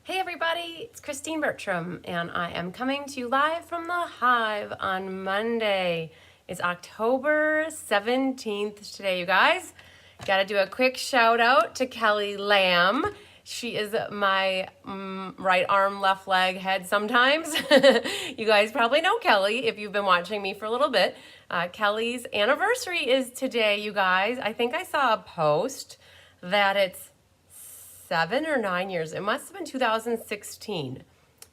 Hey everybody, it's Christine Bertram, and I am coming to you live from the Hive on Monday. It's October 17th today, you guys. Gotta do a quick shout out to Kelly Lamb. She is my right arm, left leg, head sometimes. You guys probably know Kelly if you've been watching me for a little bit. Kelly's anniversary is today, you guys. I think I saw a post that it's 7 or 9 years. It must have been 2016.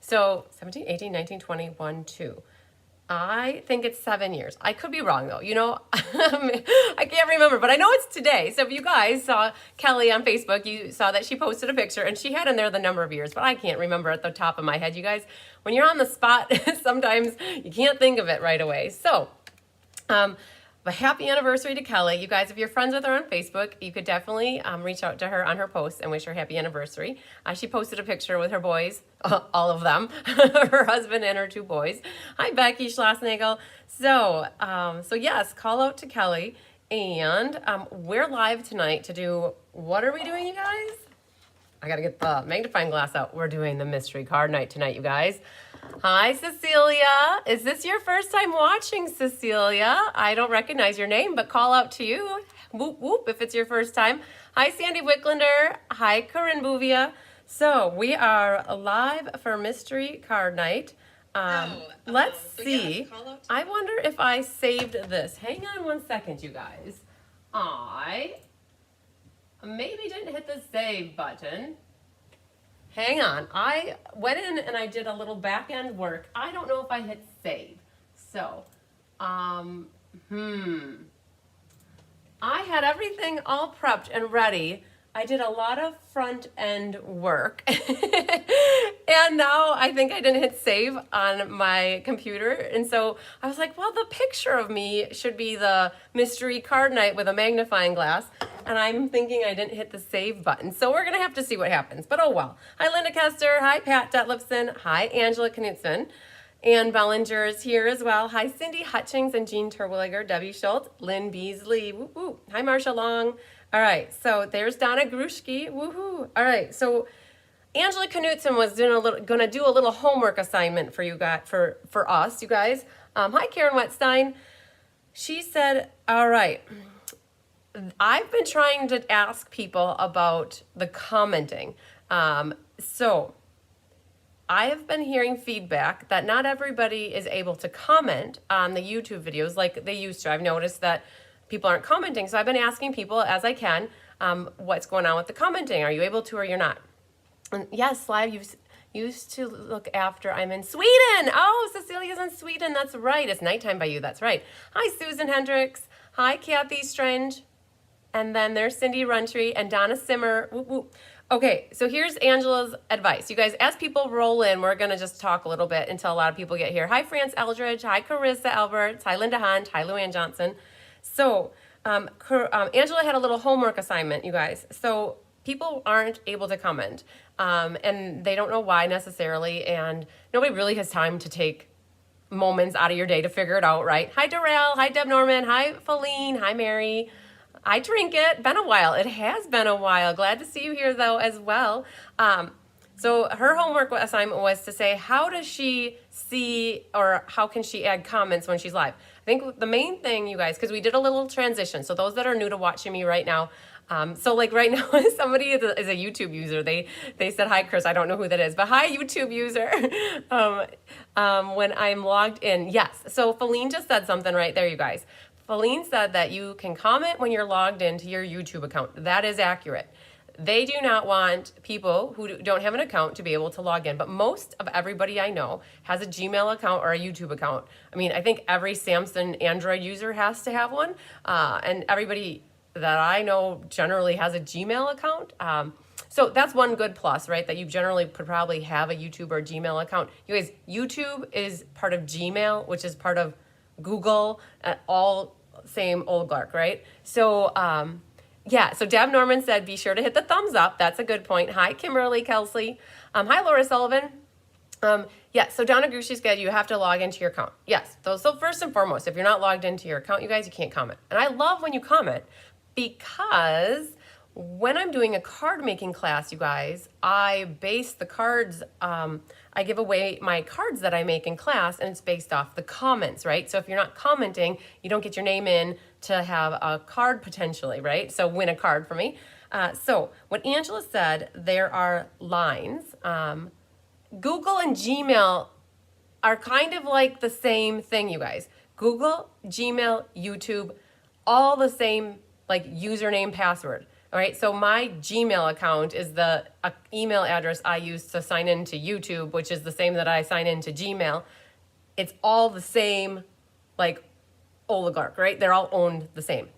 So 17, 18, 19, 20, 1, 2. I think it's 7 years. I could be wrong though. You know, I can't remember, but I know it's today. So if you guys saw Kelly on Facebook, you saw that she posted a picture and she had in there the number of years, but I can't remember at the top of my head. You guys, when you're on the spot, sometimes you can't think of it right away. So, but happy anniversary to Kelly. You guys, if you're friends with her on Facebook, you could definitely reach out to her on her post and wish her happy anniversary. She posted a picture with her boys, all of them, her husband and her 2 boys. Hi, Becky Schlossnagel. So yes, call out to Kelly. And we're live tonight to do, what are we doing, you guys? I got to get the magnifying glass out. We're doing the mystery card night tonight, you guys. Hi, Cecilia. Is this your first time watching, Cecilia? I don't recognize your name, but call out to you. Whoop, whoop, if it's your first time. Hi, Sandy Wicklander. Hi, Corinne Bouvia. So we are live for mystery card night. Let's see. Yes, I wonder if I saved this. Hang on one second, you guys. I maybe didn't hit the save button. Hang on, I went in and I did a little back end work. I don't know if I hit save. So, I had everything all prepped and ready. I did a lot of front end work. And now I think I didn't hit save on my computer. And so I was like, well, the picture of me should be the mystery card night with a magnifying glass. And I'm thinking I didn't hit the save button. So we're going to have to see what happens. But oh well. Hi, Linda Kester. Hi, Pat Detlefson. Hi, Angela Knutson. Ann Bellinger is here as well. Hi, Cindy Hutchings and Jean Terwilliger, Debbie Schultz, Lynn Beasley. Woo woo. Hi, Marsha Long. All right, so there's Donna Grushki. Woohoo! All right, so Angela Knutson was gonna do a little homework assignment for you guys, for us, you guys. Hi, Karen Wetstein. She said, "All right, I've been trying to ask people about the commenting. So I have been hearing feedback that not everybody is able to comment on the YouTube videos like they used to. I've noticed that people aren't commenting. So I've been asking people as I can, what's going on with the commenting? Are you able to or you're not?" And yes, Live used to look after, I'm in Sweden. Oh, Cecilia's in Sweden. That's right. It's nighttime by you. That's right. Hi, Susan Hendricks. Hi, Kathy Strange. And then there's Cindy Runtree and Donna Simmer. Whoop, whoop. Okay, so here's Angela's advice. You guys, as people roll in, we're going to just talk a little bit until a lot of people get here. Hi, France Eldridge. Hi, Carissa Alberts. Hi, Linda Hunt. Hi, Luann Johnson. So Angela had a little homework assignment, you guys. So people aren't able to comment, and they don't know why necessarily, and nobody really has time to take moments out of your day to figure it out, right? Hi, Darrell. Hi, Deb Norman. Hi, Feline. Hi, Mary. Hi, Trinket. Been a while. It has been a while. Glad to see you here, though, as well. So her homework assignment was to say, how does she see or how can she add comments when she's live? I think the main thing, you guys, because we did a little transition. So those that are new to watching me right now, so like right now, somebody is a YouTube user. They said, hi, Chris. I don't know who that is, but hi, YouTube user. When I'm logged in, yes. So Feline just said something right there, you guys. Feline said that you can comment when you're logged into your YouTube account. That is accurate. They do not want people who don't have an account to be able to log in, but most of everybody I know has a Gmail account or a YouTube account. I mean, I think every Samsung Android user has to have one, and everybody that I know generally has a Gmail account. So that's one good plus, right? That you generally could probably have a YouTube or Gmail account. You guys, YouTube is part of Gmail, which is part of Google, all same old Glark, right? So, yeah, so Deb Norman said, be sure to hit the thumbs up. That's a good point. Hi, Kimberly Kelsey. Hi, Laura Sullivan. Yeah, so Donna Grushey said you have to log into your account. Yes, so first and foremost, if you're not logged into your account, you guys, you can't comment. And I love when you comment because when I'm doing a card making class, you guys, I base the cards, I give away my cards that I make in class, and it's based off the comments, right? So if you're not commenting, you don't get your name in to have a card potentially, right? So win a card from me. So what Angela said, there are lines. Google and Gmail are kind of like the same thing, you guys. Google, Gmail, YouTube, all the same like username, password. All right, so my Gmail account is the email address I use to sign into YouTube, which is the same that I sign into Gmail. It's all the same, like, oligarch, right? They're all owned the same.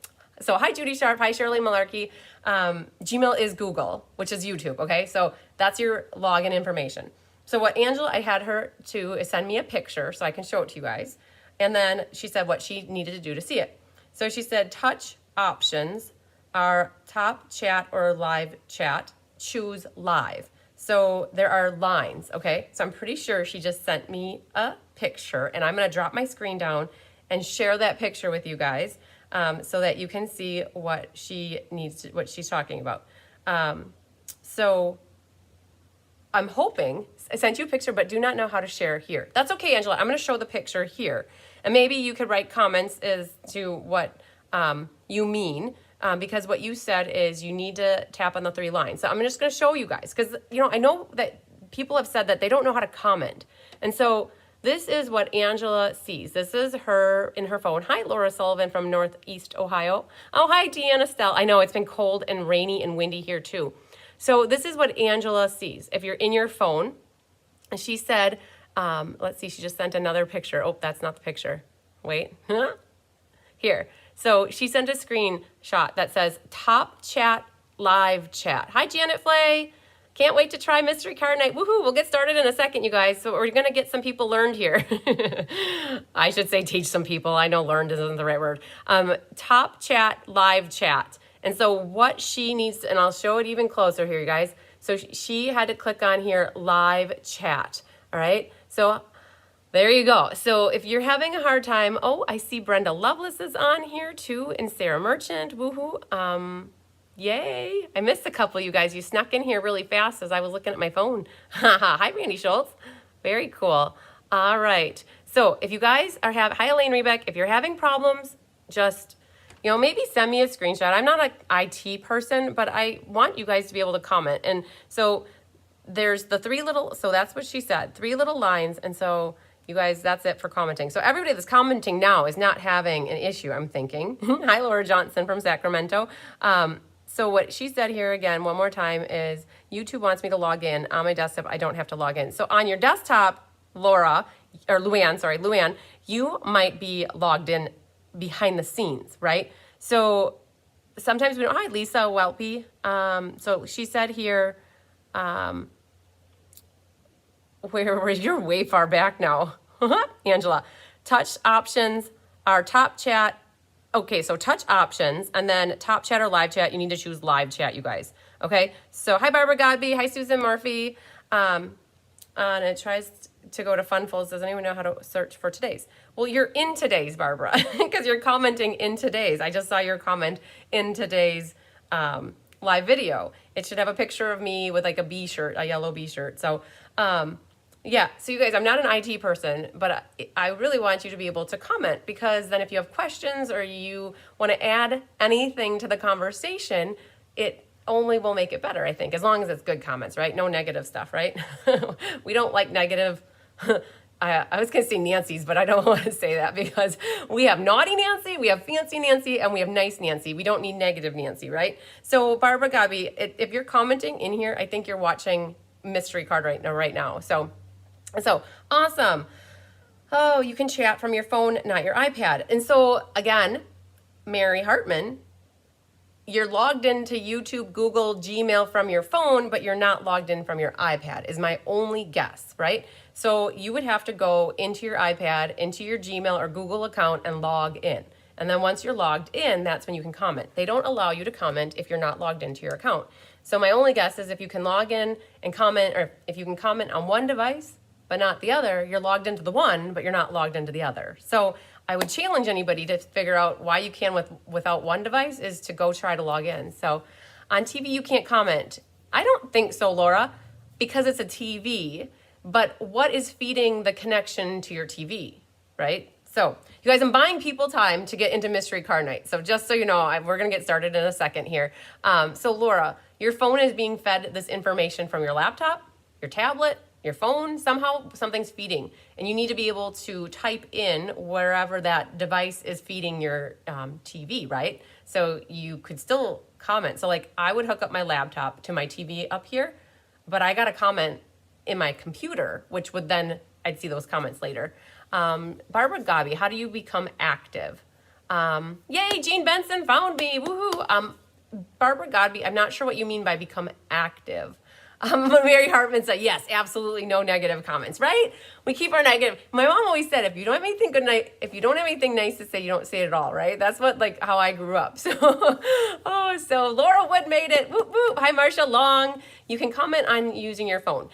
So hi, Judy Sharp. Hi, Shirley Malarkey. Gmail is Google, which is YouTube, okay? So that's your login information. So what Angela, I had her to is send me a picture so I can show it to you guys. And then she said what she needed to do to see it. So she said touch options are top chat or live chat, choose live. So there are lines, okay? So I'm pretty sure she just sent me a picture, and I'm gonna drop my screen down and share that picture with you guys so that you can see what she needs, what she's talking about. So I'm hoping, I sent you a picture, but do not know how to share here. That's okay, Angela, I'm gonna show the picture here. And maybe you could write comments as to what you mean, because what you said is you need to tap on the 3 lines. So I'm just gonna show you guys, because I know that people have said that they don't know how to comment. And so this is what Angela sees. This is her in her phone. Hi, Laura Sullivan from Northeast Ohio. Oh, hi, Deanna Stell. I know it's been cold and rainy and windy here too. So this is what Angela sees. If you're in your phone, she said, let's see, she just sent another picture. Oh, that's not the picture. Wait, here. So she sent a screenshot that says top chat, live chat. Hi, Janet Flay. Can't wait to try Mystery Card Night. Woohoo, we'll get started in a second, you guys. So we're gonna get some people learned here. I should say teach some people. I know learned isn't the right word. Top chat, live chat. And so what she needs, and I'll show it even closer here, you guys. So she had to click on here, live chat, all right? So there you go. So if you're having a hard time, oh, I see Brenda Lovelace is on here too, and Sarah Merchant, woohoo. Yay. I missed a couple of you guys. You snuck in here really fast as I was looking at my phone. Hi, Randy Schultz. Very cool. All right. So if you guys are hi, Elaine Rebeck. If you're having problems, just, maybe send me a screenshot. I'm not an IT person, but I want you guys to be able to comment. And so there's the 3 little, so that's what she said, 3 little lines. And so you guys, that's it for commenting. So everybody that's commenting now is not having an issue, I'm thinking. Hi, Laura Johnson from Sacramento. So what she said here again, one more time, is YouTube wants me to log in. On my desktop, I don't have to log in. So on your desktop, Luann, you might be logged in behind the scenes, right? So sometimes we don't, hi, Lisa Welpy. So she said here, where you're way far back now, Angela. Touch options are top chat. Okay, so touch options and then top chat or live chat. You need to choose live chat, you guys. Okay, so hi, Barbara Godby. Hi, Susan Murphy. And it tries to go to Funfuls. Does anyone know how to search for today's? Well, you're in today's, Barbara, because you're commenting in today's. I just saw your comment in today's live video. It should have a picture of me with like a B shirt, a yellow B shirt. So, yeah, so you guys, I'm not an IT person, but I really want you to be able to comment, because then if you have questions or you want to add anything to the conversation, it only will make it better, I think, as long as it's good comments, right? No negative stuff, right? We don't like negative. I was going to say Nancy's, but I don't want to say that, because we have naughty Nancy, we have fancy Nancy, and we have nice Nancy. We don't need negative Nancy, right? So Barbara Gabi, if you're commenting in here, I think you're watching Mystery Card right now. So awesome. Oh, you can chat from your phone, not your iPad. And so again, Mary Hartman, you're logged into YouTube, Google, Gmail from your phone, but you're not logged in from your iPad, is my only guess, right? So you would have to go into your iPad, into your Gmail or Google account and log in. And then once you're logged in, that's when you can comment. They don't allow you to comment if you're not logged into your account. So my only guess is if you can log in and comment, or if you can comment on one device, but not the other, you're logged into the one, but you're not logged into the other. So I would challenge anybody to figure out why you can without one device is to go try to log in. So On TV, you can't comment. I don't think so, Laura, because it's a TV. But what is feeding the connection to your TV, right? So, you guys, I'm buying people time to get into mystery card night. So just so you know, we're going to get started in a second here. So Laura, your phone is being fed this information from your laptop, your tablet, your phone. Somehow something's feeding. And you need to be able to type in wherever that device is feeding your TV, right? So you could still comment. So like I would hook up my laptop to my TV up here, but I got to comment in my computer, which would then, I'd see those comments later. Barbara Gabi, how do you become active? Yay, Jean Benson found me, woohoo. Barbara Gabi, I'm not sure what you mean by become active. Mary Hartman said, yes, absolutely no negative comments, right? We keep our negative. My mom always said, if you don't have anything good night, if you don't have anything nice to say, you don't say it at all, right? That's what, like, how I grew up. So, so Laura Wood made it. Whoop, whoop. Hi, Marcia Long. You can comment on using your phone.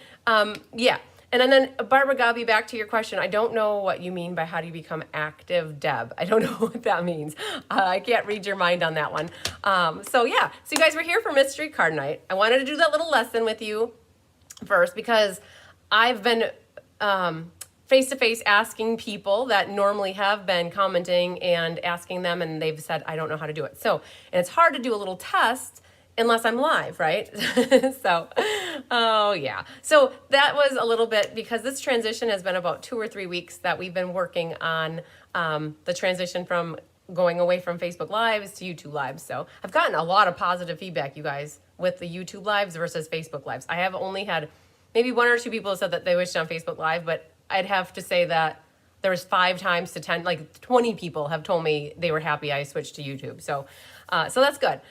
Yeah. And then Barbara Gabi, back to your question. I don't know what you mean by how do you become active, Deb. I don't know what that means. I can't read your mind on that one. So yeah, so you guys were here for Mystery Card Night. I wanted to do that little lesson with you first because I've been face-to-face asking people that normally have been commenting and asking them, and they've said, I don't know how to do it. So, and it's hard to do a little test unless I'm live, right? So, oh yeah. So that was a little bit, because this transition has been about 2 or 3 weeks that we've been working on the transition from going away from Facebook Lives to YouTube Lives. So I've gotten a lot of positive feedback, you guys, with the YouTube Lives versus Facebook Lives. I have only had maybe 1 or 2 people said that they wished on Facebook Live, but I'd have to say that there was 5 times to 10, like 20 people have told me they were happy I switched to YouTube. So, so that's good.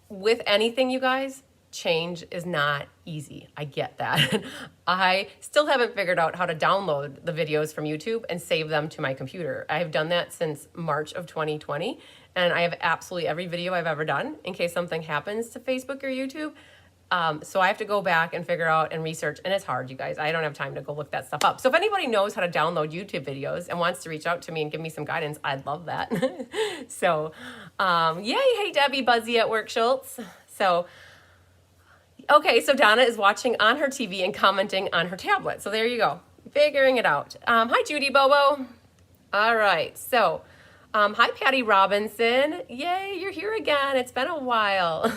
With anything, you guys, change is not easy. I get that. I still haven't figured out how to download the videos from YouTube and save them to my computer. I have done that since March of 2020, and I have absolutely every video I've ever done in case something happens to Facebook or YouTube. So I have to go back and figure out and research, and it's hard, you guys. I don't have time to go look that stuff up. So if anybody knows how to download YouTube videos and wants to reach out to me and give me some guidance, I'd love that. So, yay, hey Debbie, Buzzy at Work Schultz. So, okay, so Donna is watching on her TV and commenting on her tablet. So there you go, figuring it out. Hi Judy Bobo. All right, so hi Patty Robinson. Yay, you're here again. It's been a while.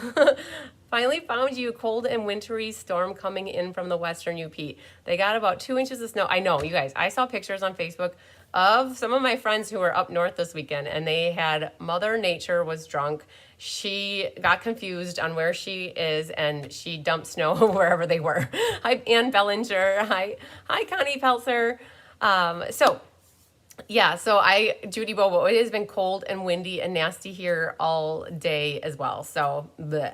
Finally found you, cold and wintry storm coming in from the western UP. They got about 2 inches of snow. I know, you guys, I saw pictures on Facebook of some of my friends who were up north this weekend, and they had Mother Nature was drunk. She got confused on where she is, and she dumped snow wherever they were. Hi, Ann Bellinger. Hi, Connie Peltzer. Yeah, so Judy Bobo, it has been cold and windy and nasty here all day as well. So, bleh.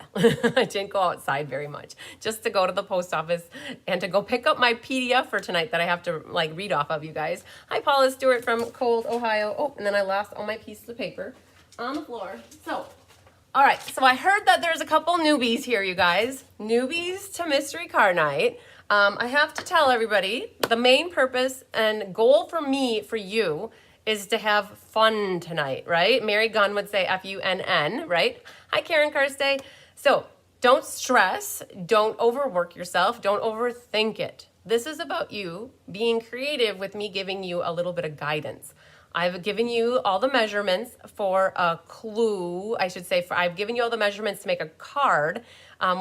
I didn't go outside very much, just to go to the post office and to go pick up my PDF for tonight that I have to like read off of, you guys. Hi, Paula Stewart from Cold, Ohio. Oh, and then I lost all my pieces of paper on the floor. So, all right, so I heard that there's a couple newbies here, you guys. Newbies to Mystery Card Night. I have to tell everybody, the main purpose and goal for me, for you, is to have fun tonight, right? Mary Gunn would say F-U-N-N, right? Hi, Karen Karstay. So don't stress, don't overwork yourself, don't overthink it. This is about you being creative with me giving you a little bit of guidance. I've given you all the measurements for a clue. I should say, I've given you all the measurements to make a card,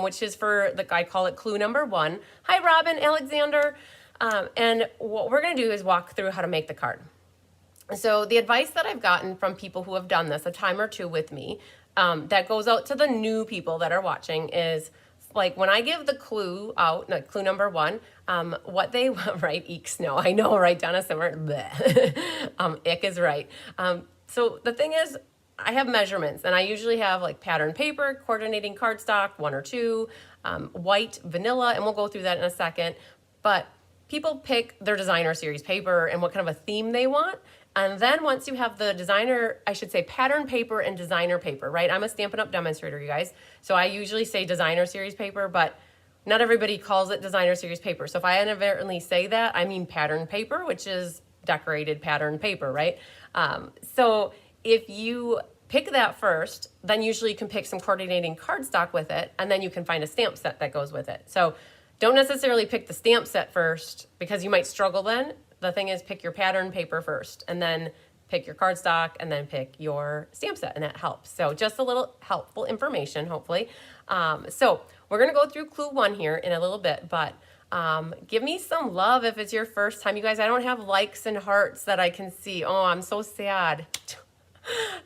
which is for, I call it clue number 1. Hi, Robin, Alexander. And what we're going to do is walk through how to make the card. So the advice that I've gotten from people who have done this a time or two with me, that goes out to the new people that are watching, is like when I give the clue out, like clue number 1, what they right, eek snow. I know, right, Donna Simmer? Ick is right. So the thing is, I have measurements, and I usually have like pattern paper, coordinating cardstock, 1 or 2, white, vanilla, and we'll go through that in a second. But people pick their designer series paper and what kind of a theme they want. And then once you have the designer, I should say pattern paper and designer paper, right? I'm a Stampin' Up! Demonstrator, you guys. So I usually say designer series paper, but not everybody calls it designer series paper. So if I inadvertently say that, I mean pattern paper, which is decorated pattern paper, right? So if you pick that first. Then usually you can pick some coordinating cardstock with it, and then you can find a stamp set that goes with it. So don't necessarily pick the stamp set first because you might struggle then. The thing is, pick your pattern paper first, and then pick your cardstock, and then pick your stamp set, and that helps. So just a little helpful information, hopefully. So we're gonna go through clue 1 here in a little bit, but give me some love if it's your first time. You guys, I don't have likes and hearts that I can see. Oh, I'm so sad.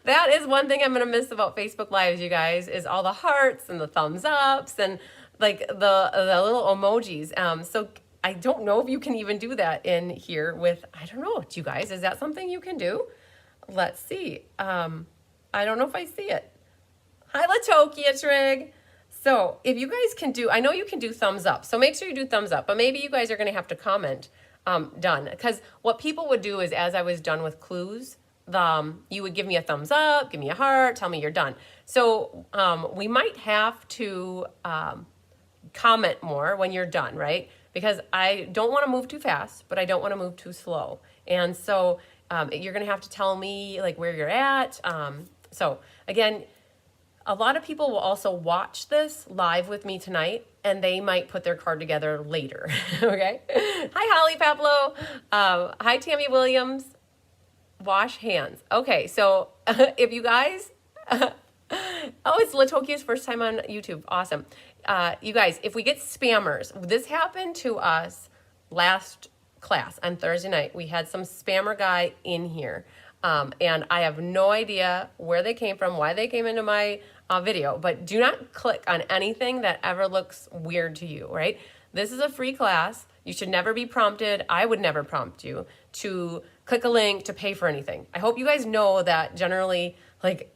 That is one thing I'm gonna miss about Facebook Lives, you guys, is all the hearts and the thumbs ups and like the little emojis. So I don't know if you can even do that in here with, I don't know, you guys, is that something you can do? Let's see. I don't know if I see it. Hi, Latokia Trig. So if you guys can do, I know you can do thumbs up, so make sure you do thumbs up, but maybe you guys are gonna have to comment done, because what people would do is, as I was done with clues, you would give me a thumbs up, give me a heart, tell me you're done. So we might have to comment more when you're done, right? Because I don't want to move too fast, but I don't want to move too slow. And so you're going to have to tell me like where you're at. So again, a lot of people will also watch this live with me tonight, and they might put their card together later. Okay. Hi, Holly Pablo. Hi, Tammy Williams. Wash hands. Okay. So if you guys, oh, it's Latokia's first time on YouTube. Awesome. You guys, if we get spammers, this happened to us last class on Thursday night. We had some spammer guy in here, and I have no idea where they came from, why they came into my video, but do not click on anything that ever looks weird to you, right? This is a free class. You should never be prompted. I would never prompt you to click a link to pay for anything. I hope you guys know that generally, like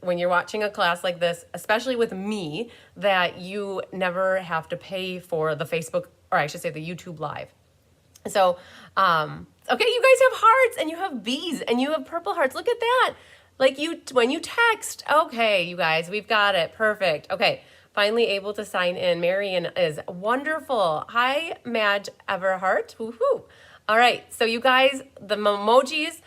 when you're watching a class like this, especially with me, that you never have to pay for the Facebook, or I should say the YouTube Live. So, okay, you guys have hearts, and you have bees, and you have purple hearts. Look at that. Like when you text. Okay, you guys, we've got it. Perfect. Okay, finally able to sign in. Marion is wonderful. Hi, Madge Everhart. Woohoo. All right, so you guys, the emojis.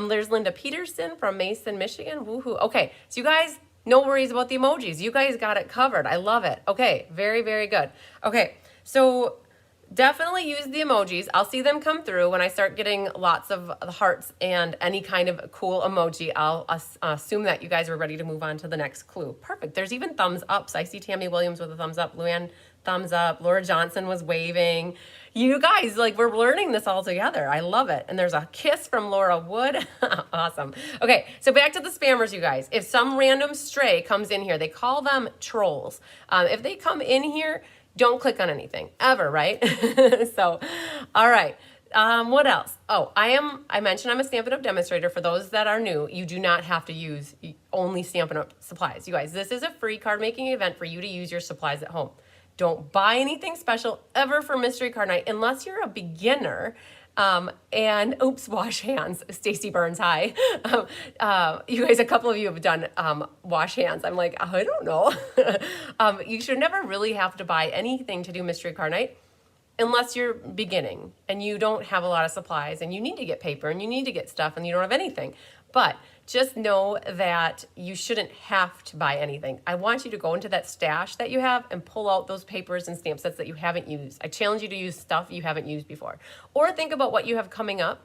There's Linda Peterson from Mason, Michigan. Woohoo. Okay, so you guys, no worries about the emojis. You guys got it covered. I love it. Okay, very, very good. Okay, so definitely use the emojis. I'll see them come through when I start getting lots of hearts and any kind of cool emoji. I'll assume that you guys are ready to move on to the next clue. Perfect. There's even thumbs ups. I see Tammy Williams with a thumbs up. Luann, thumbs up. Laura Johnson was waving. You guys, like, we're learning this all together. I love it. And there's a kiss from Laura Wood. Awesome. Okay, so back to the spammers, you guys. If some random stray comes in here, they call them trolls. If they come in here, don't click on anything ever, right? So, all right. What else? Oh, I mentioned I'm a Stampin' Up! Demonstrator. For those that are new, you do not have to use only Stampin' Up! Supplies. You guys, this is a free card making event for you to use your supplies at home. Don't buy anything special ever for Mystery Card Night unless you're a beginner. And oops, wash hands. Stacy Burns, hi. You guys, a couple of you have done wash hands. I'm like, I don't know. You should never really have to buy anything to do Mystery Card Night unless you're beginning and you don't have a lot of supplies and you need to get paper and you need to get stuff and you don't have anything. But just know that you shouldn't have to buy anything. I want you to go into that stash that you have and pull out those papers and stamp sets that you haven't used. I challenge you to use stuff you haven't used before. Or think about what you have coming up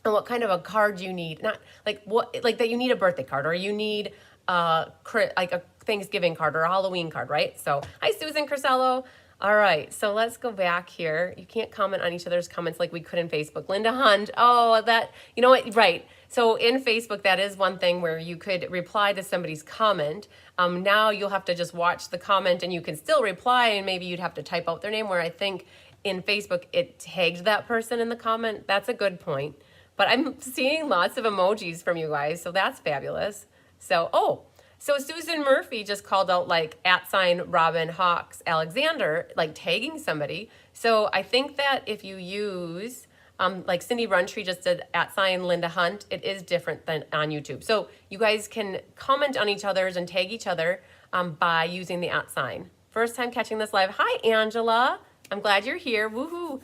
and what kind of a card you need. Not like that you need a birthday card, or you need like a Thanksgiving card or a Halloween card, right? So hi, Susan Crisello. All right, so let's go back here. You can't comment on each other's comments like we could in Facebook. Linda Hunt, oh, that, you know what, right. So in Facebook, that is one thing where you could reply to somebody's comment. Now you'll have to just watch the comment and you can still reply, and maybe you'd have to type out their name, where I think in Facebook it tagged that person in the comment. That's a good point. But I'm seeing lots of emojis from you guys, so that's fabulous. So, so Susan Murphy just called out like @Robin Hawks Alexander, like tagging somebody. So I think that if you use, like Cindy Runtree just did @Linda Hunt, it is different than on YouTube. So you guys can comment on each other's and tag each other by using the @. First time catching this live. Hi, Angela. I'm glad you're here. Woohoo.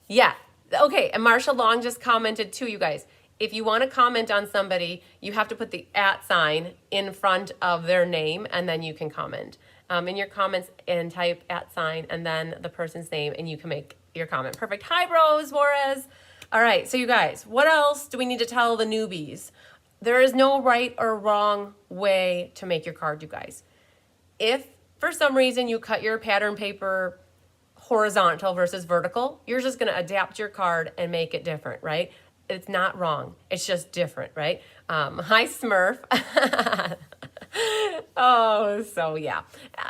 Yeah. Okay, and Marsha Long just commented too, you guys. if you want to comment on somebody, you have to put the @ sign in front of their name, and then you can comment. In your comments, and type @ sign and then the person's name, and you can make your comment. Perfect. Hi, Bros Juarez. All right, so you guys, what else do we need to tell the newbies? There is no right or wrong way to make your card, you guys. If for some reason you cut your pattern paper horizontal versus vertical, you're just going to adapt your card and make it different, right? It's not wrong. It's just different, right? Hi, Smurf. Oh, so yeah.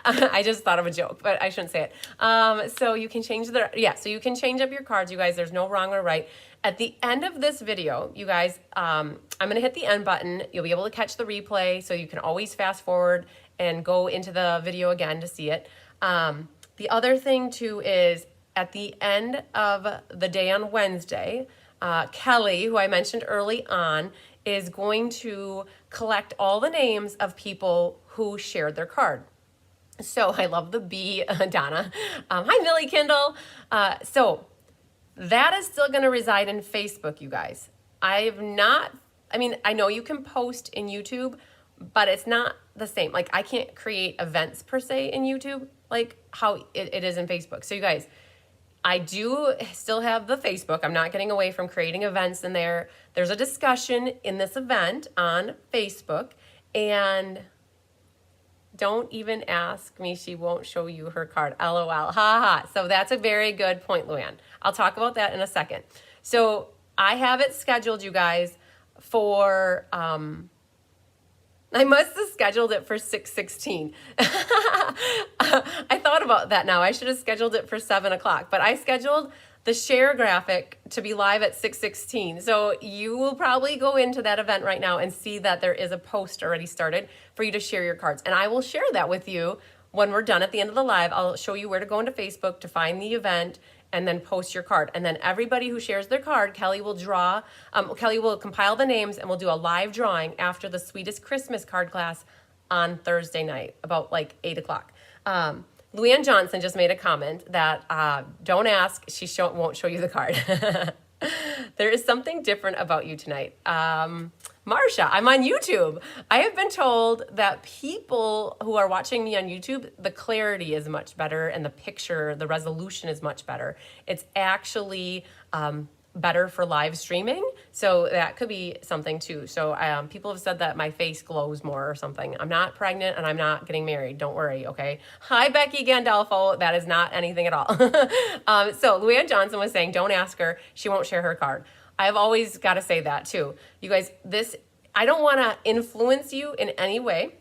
I just thought of a joke, but I shouldn't say it. So you can change so you can change up your cards, you guys. There's no wrong or right. At the end of this video, you guys, I'm going to hit the end button. You'll be able to catch the replay, so you can always fast forward and go into the video again to see it. The other thing too is at the end of the day on Wednesday, Kelly, who I mentioned early on, is going to collect all the names of people who shared their card. So I love the B, Donna. Hi, Millie Kindle. So that is still going to reside in Facebook, you guys. I know you can post in YouTube, but it's not the same. Like, I can't create events per se in YouTube like how it is in Facebook. So you guys, I do still have the Facebook. I'm not getting away from creating events in there. There's a discussion in this event on Facebook, and don't even ask me. She won't show you her card. LOL. Ha ha. So that's a very good point, Luann. I'll talk about that in a second. So I have it scheduled, you guys, for I must have scheduled it for 6:16. I thought about that now. I should have scheduled it for 7 o'clock, but I scheduled the share graphic to be live at 6:16. So you will probably go into that event right now and see that there is a post already started for you to share your cards. And I will share that with you when we're done at the end of the live. I'll show you where to go into Facebook to find the event and then post your card. And then everybody who shares their card, Kelly will Kelly will compile the names, and we'll do a live drawing after the Sweetest Christmas card class on Thursday night, about like 8 o'clock. Luann Johnson just made a comment that don't ask, she won't show you the card. There is something different about you tonight. Marsha, I'm on YouTube. I have been told that people who are watching me on YouTube, the clarity is much better and the picture, the resolution is much better. It's actually better for live streaming. So that could be something too. So people have said that my face glows more or something. I'm not pregnant and I'm not getting married. Don't worry, okay? Hi, Becky Gandolfo. That is not anything at all. So Luann Johnson was saying, don't ask her. She won't share her card. I've always got to say that too. You guys, I don't want to influence you in any way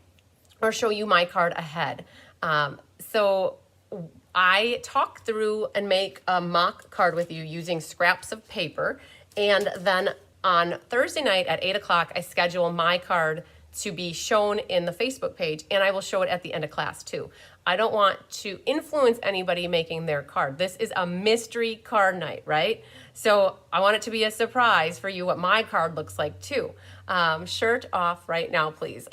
or show you my card ahead. So I talk through and make a mock card with you using scraps of paper. And then on Thursday night at 8 o'clock, I schedule my card to be shown in the Facebook page, and I will show it at the end of class too. I don't want to influence anybody making their card. This is a mystery card night, right? So I want it to be a surprise for you what my card looks like too. Shirt off right now, please.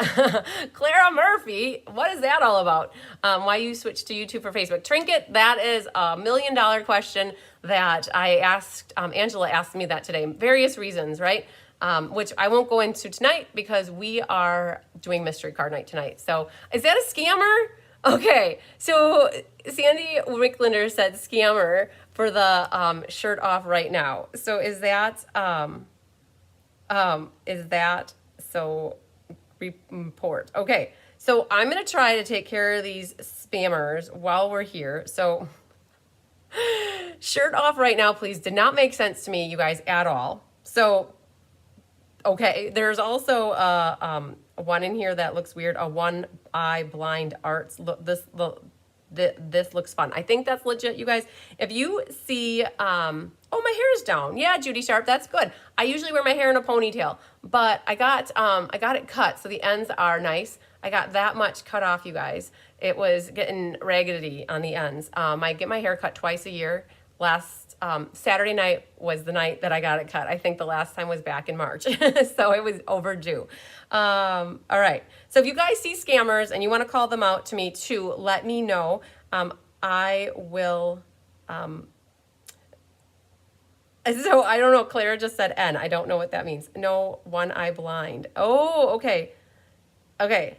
Clara Murphy, what is that all about? Why you switched to YouTube for Facebook? Trinket, that is a $1 million question that I asked, Angela asked me that today. Various reasons, right? Which I won't go into tonight because we are doing mystery card night tonight. So is that a scammer? Okay, so Sandy Wicklander said scammer for the shirt off right now. So is that so report? Okay, so I'm gonna try to take care of these spammers while we're here. So shirt off right now, please, did not make sense to me, you guys, at all. So okay, there's also one in here that looks weird. A one eye blind arts. Look, this looks fun. I think that's legit, you guys. If you see, oh, my hair is down. Yeah, Judy Sharp, that's good. I usually wear my hair in a ponytail, but I got it cut, so the ends are nice. I got that much cut off, you guys. It was getting raggedy on the ends. I get my hair cut twice a year. Last Saturday night was the night that I got it cut. I think the last time was back in March. So it was overdue. All right. So if you guys see scammers and you want to call them out to me too, let me know. I will So I don't know. Clara just said N. I don't know what that means. No, one eye blind. Oh, okay. Okay.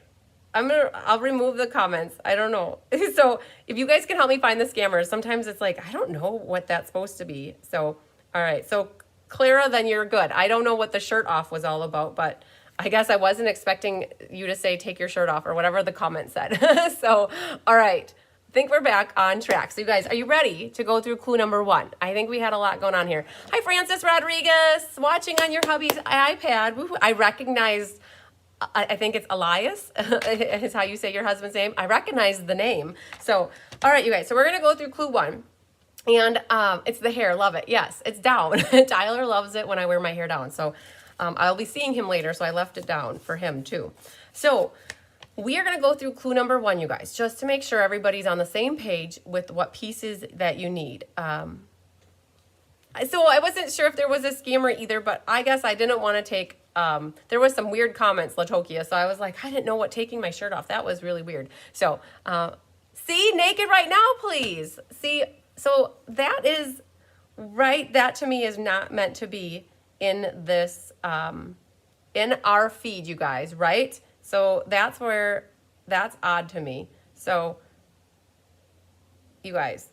I'll remove the comments. I don't know. So if you guys can help me find the scammers, sometimes it's like, I don't know what that's supposed to be. So, all right. So Clara, then you're good. I don't know what the shirt off was all about, but I guess I wasn't expecting you to say, take your shirt off or whatever the comment said. So, all right. I think we're back on track. So you guys, are you ready to go through clue number 1? I think we had a lot going on here. Hi, Francis Rodriguez, watching on your hubby's iPad. Woo-hoo. I recognized, I think it's Elias is how you say your husband's name. I recognize the name. So, all right, you guys. So we're going to go through clue 1. And it's the hair. Love it. Yes, it's down. Tyler loves it when I wear my hair down. So I'll be seeing him later, so I left it down for him too. So we are going to go through clue number 1, you guys, just to make sure everybody's on the same page with what pieces that you need. So I wasn't sure if there was a scammer either, but I guess I didn't want to take, there was some weird comments, Latokia, so I was like, I didn't know what taking my shirt off. That was really weird. So see, naked right now, please. See, so that is right. That to me is not meant to be in this, in our feed, you guys, right? So that's odd to me. So you guys,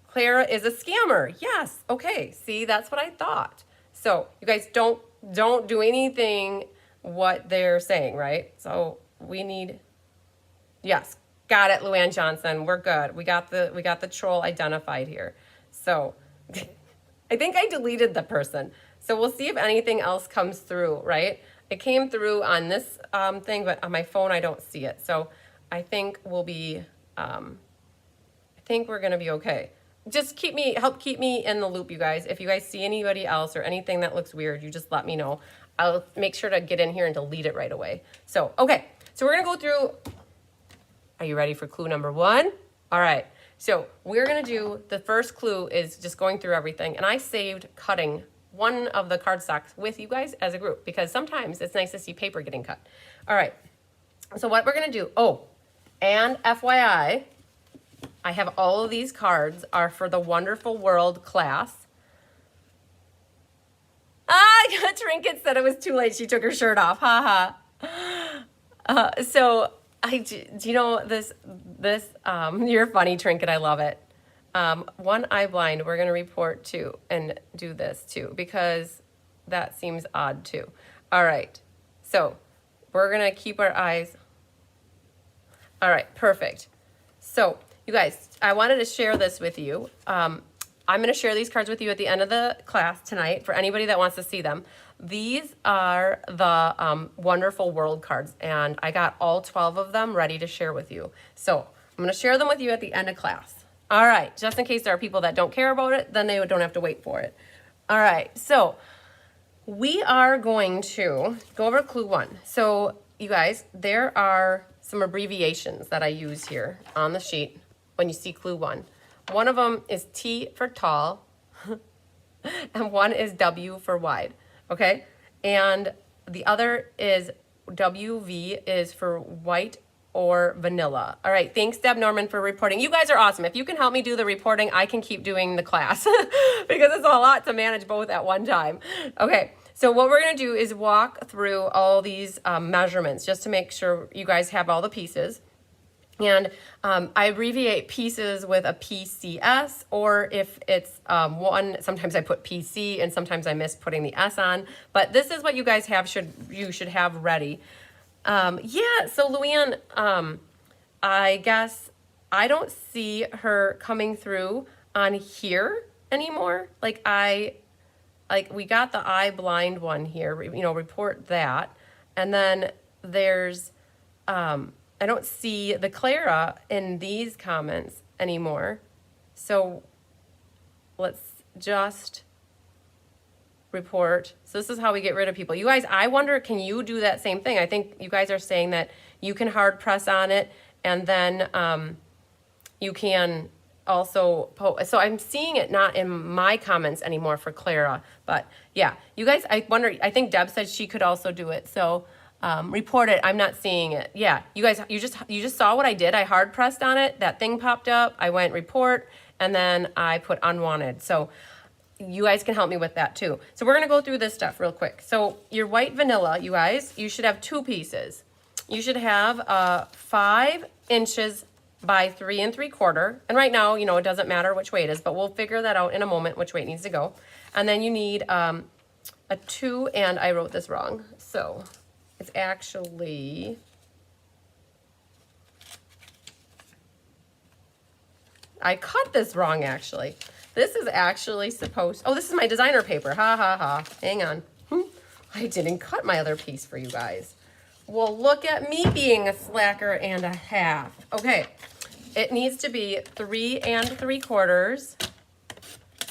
Clara is a scammer. Yes. Okay. See, that's what I thought. So you guys don't do anything what they're saying, right? So we need, yes, got it, Luann Johnson. We're good. We got the troll identified here. So I think I deleted the person. So we'll see if anything else comes through, right? It came through on this thing, but on my phone, I don't see it. So I think we'll be, I think we're going to be okay. Just help keep me in the loop, you guys. If you guys see anybody else or anything that looks weird, you just let me know. I'll make sure to get in here and delete it right away. So, okay. So we're going to go through. Are you ready for clue number 1? All right. So we're going to do, the first clue is just going through everything. And I saved cutting one of the cardstocks with you guys as a group because sometimes it's nice to see paper getting cut. All right. So what we're going to do, and FYI, I have all of these cards are for the Wonderful World class. Trinket said it was too late. She took her shirt off. Ha ha. So do you know this, you're funny, Trinket. I love it. One eye blind, we're going to report to and do this too, because that seems odd too. All right. So we're going to keep our eyes. All right. Perfect. So you guys, I wanted to share this with you. I'm going to share these cards with you at the end of the class tonight for anybody that wants to see them. These are the Wonderful World cards, and I got all 12 of them ready to share with you. So I'm going to share them with you at the end of class. All right, just in case there are people that don't care about it, then they don't have to wait for it. All right, so we are going to go over clue 1. So you guys, there are some abbreviations that I use here on the sheet when you see clue 1. One of them is T for tall, and one is W for wide, okay? And the other is WV is for white or vanilla. All right, thanks, Deb Norman, for reporting. You guys are awesome. If you can help me do the reporting, I can keep doing the class because it's a lot to manage both at one time. Okay, so what we're gonna do is walk through all these measurements just to make sure you guys have all the pieces. And I abbreviate pieces with a PCS, or if it's one, sometimes I put PC and sometimes I miss putting the S on. But this is what you guys you should have ready. Yeah, so Luann, I guess I don't see her coming through on here anymore. Like we got the eye blind one here, report that. And then there's, I don't see the Clara in these comments anymore. So let's just report. So this is how we get rid of people. You guys, I wonder, can you do that same thing? I think you guys are saying that you can hard press on it and then you can also post. So I'm seeing it not in my comments anymore for Clara, but yeah, you guys, I wonder, I think Deb said she could also do it. So report it. I'm not seeing it. Yeah, you guys, you just saw what I did. I hard pressed on it. That thing popped up. I went report, and then I put unwanted. So you guys can help me with that too. So we're gonna go through this stuff real quick. So your white vanilla, you guys, you should have 2 pieces. You should have 5 inches by 3 3/4. And right now, you know, it doesn't matter which way it is, but we'll figure that out in a moment, which way it needs to go. And then you need a 2, and I wrote this wrong. So it's actually, I cut this wrong actually. This is actually supposed, oh, this is my designer paper. Ha ha ha. Hang on. I didn't cut my other piece for you guys. Well, look at me being a slacker and a half. Okay, it needs to be 3 3/4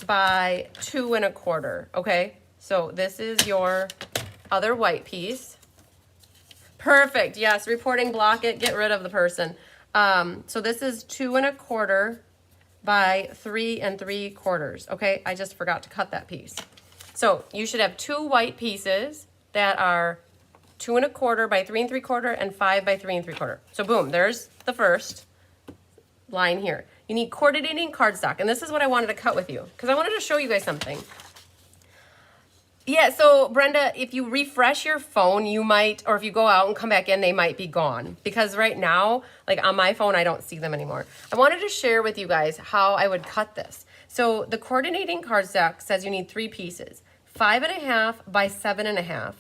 by 2 1/4. Okay, so this is your other white piece. Perfect. Yes, reporting, block it, get rid of the person. So this is 2 1/4 by 3 3/4. Okay, I just forgot to cut that piece. So you should have 2 white pieces that are 2 1/4 by 3 3/4 and 5 by 3 3/4. So boom, there's the first line here. You need coordinating cardstock, and this is what I wanted to cut with you because I wanted to show you guys something. Yeah, so Brenda, if you refresh your phone, you might, or if you go out and come back in, they might be gone. Because right now, like on my phone, I don't see them anymore. I wanted to share with you guys how I would cut this. So the coordinating cardstock says you need 3 pieces, 5 1/2 by 7 1/2,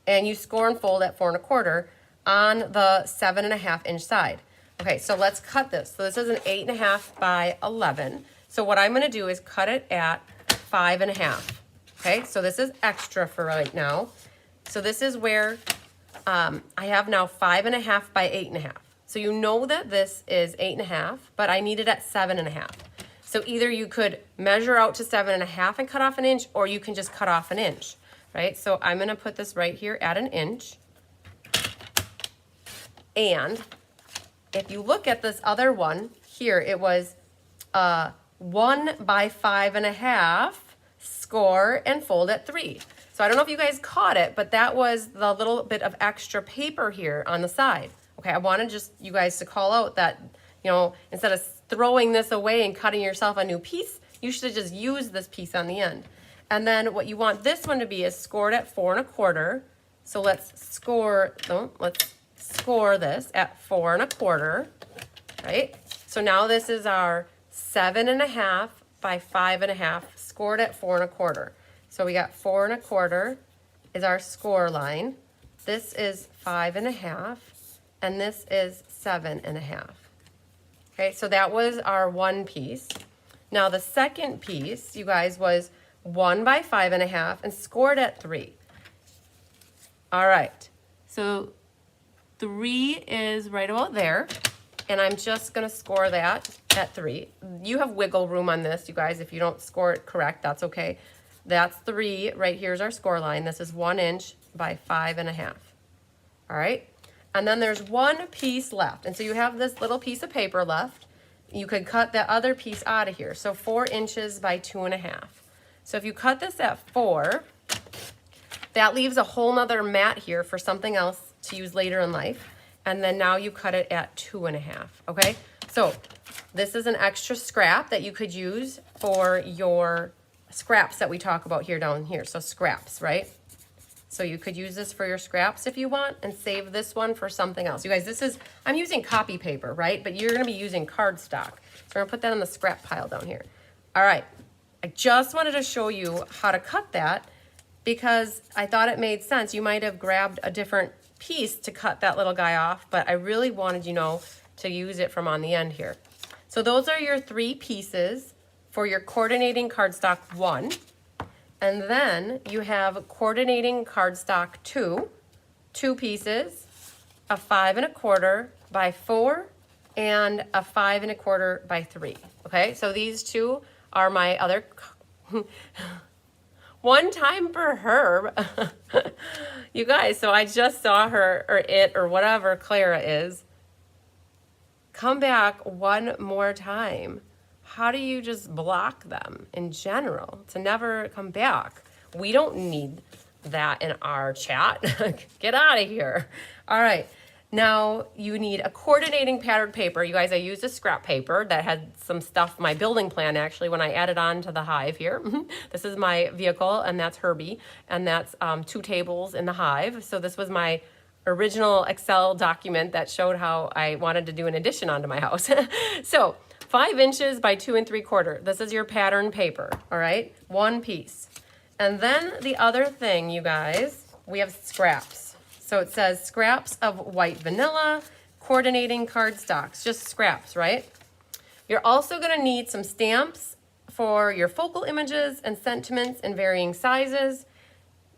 and you score and fold at 4 1/4 on the 7 1/2 inch side. Okay, so let's cut this. So this is an 8 1/2 by 11. So what I'm gonna do is cut it at 5 1/2. Okay, so this is extra for right now. So this is where I have now 5 1/2 by 8 1/2. So you know that this is 8 1/2, but I need it at 7 1/2. So either you could measure out to 7 1/2 and cut off an inch, or you can just cut off an inch, right? So I'm gonna put this right here at an inch. And if you look at this other one here, it was 1 by 5 1/2, score and fold at 3. So I don't know if you guys caught it, but that was the little bit of extra paper here on the side. Okay, I wanted just you guys to call out that, you know, instead of throwing this away and cutting yourself a new piece, you should just use this piece on the end. And then what you want this one to be is scored at 4 1/4. So let's score this at 4 1/4, right? So now this is our 7 1/2 by 5 1/2, scored at 4 1/4. So we got 4 1/4 is our score line. This is 5 1/2, and this is 7 1/2. Okay, so that was our one piece. Now the second piece, you guys, was 1 by 5 1/2 and scored at 3. All right, so 3 is right about there, and I'm just gonna score that at 3. You have wiggle room on this, you guys. If you don't score it correct, that's okay. That's 3. Right here's our score line. This is 1 inch by 5 1/2. All right, and then there's one piece left, and so you have this little piece of paper left. You could cut that other piece out of here. So 4 inches by 2 1/2. So if you cut this at 4, that leaves a whole nother mat here for something else to use later in life. And then now you cut it at 2 1/2, okay? So this is an extra scrap that you could use for your scraps that we talk about here down here. So scraps, right? So you could use this for your scraps if you want and save this one for something else. You guys, this is, I'm using copy paper, right? But you're gonna be using cardstock. So we're gonna put that on the scrap pile down here. All right, I just wanted to show you how to cut that because I thought it made sense. You might have grabbed a different piece to cut that little guy off, but I really wanted, you know, to use it from on the end here. So those are your 3 pieces for your coordinating cardstock 1. And then you have coordinating cardstock 2, 2 pieces, a 5 1/4 by 4 and a 5 1/4 by 3. Okay, so these 2 are my other one time for Herb. You guys, so I just saw her, or it, or whatever Clara is, come back one more time. How do you just block them in general to never come back? We don't need that in our chat. Get out of here. All right. Now you need a coordinating patterned paper. You guys, I used a scrap paper that had some stuff, my building plan actually, when I added on to the hive here. This is my vehicle, and that's Herbie, and that's 2 tables in the hive. So this was my original Excel document that showed how I wanted to do an addition onto my house. So 5 inches by 2 3/4. This is your pattern paper, all right? 1 piece. And then the other thing, you guys, we have scraps. So it says scraps of white vanilla, coordinating cardstocks, just scraps, right? You're also gonna need some stamps for your focal images and sentiments in varying sizes,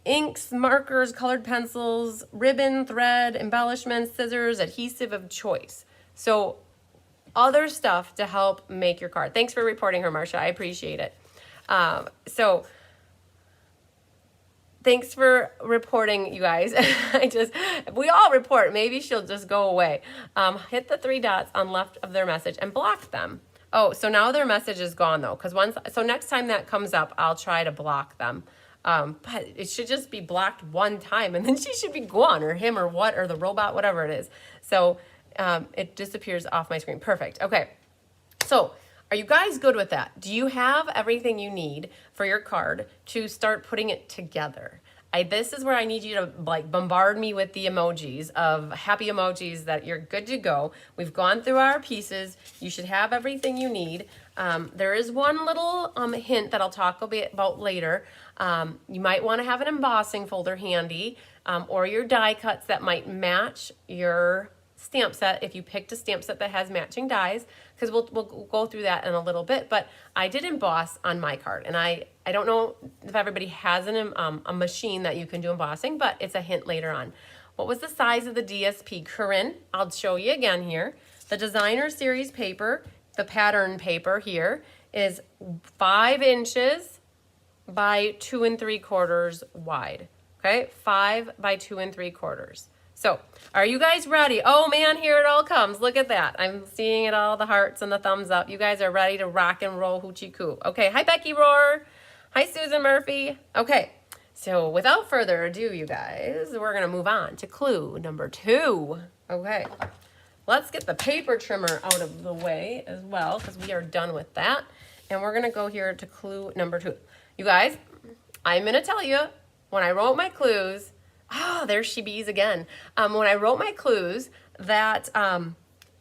inks, markers, colored pencils, ribbon, thread, embellishments, scissors, adhesive of choice. So other stuff to help make your card. Thanks for reporting her, Marcia, I appreciate it. Thanks for reporting, you guys. We all report. Maybe she'll just go away. Hit the 3 dots on left of their message and block them. Oh, so now their message is gone though. So next time that comes up, I'll try to block them. But it should just be blocked one time and then she should be gone, or him, or what, or the robot, whatever it is. So it disappears off my screen. Perfect. Okay. So are you guys good with that? Do you have everything you need for your card to start putting it together? This is where I need you to like bombard me with the emojis of happy emojis that you're good to go. We've gone through our pieces. You should have everything you need. There is one little hint that I'll talk a bit about later. You might want to have an embossing folder handy, or your die cuts that might match your stamp set if you picked a stamp set that has matching dies, because we'll go through that in a little bit. But I did emboss on my card, and I don't know if everybody has a machine that you can do embossing, but it's a hint later on. What was the size of the DSP, Corinne? I'll show you again here. The designer series paper, the pattern paper here, is 5 inches by 2 3/4 wide. Okay, 5 by 2 3/4. So, are you guys ready? Oh man, here it all comes. Look at that. I'm seeing it all, the hearts and the thumbs up. You guys are ready to rock and roll hoochie coo. Okay, hi Becky Roar. Hi Susan Murphy. Okay, so without further ado, you guys, we're gonna move on to clue number 2. Okay, let's get the paper trimmer out of the way as well, because we are done with that. And we're gonna go here to clue number 2. You guys, I'm gonna tell you, when I wrote my clues, there she bees again. When I wrote my clues, that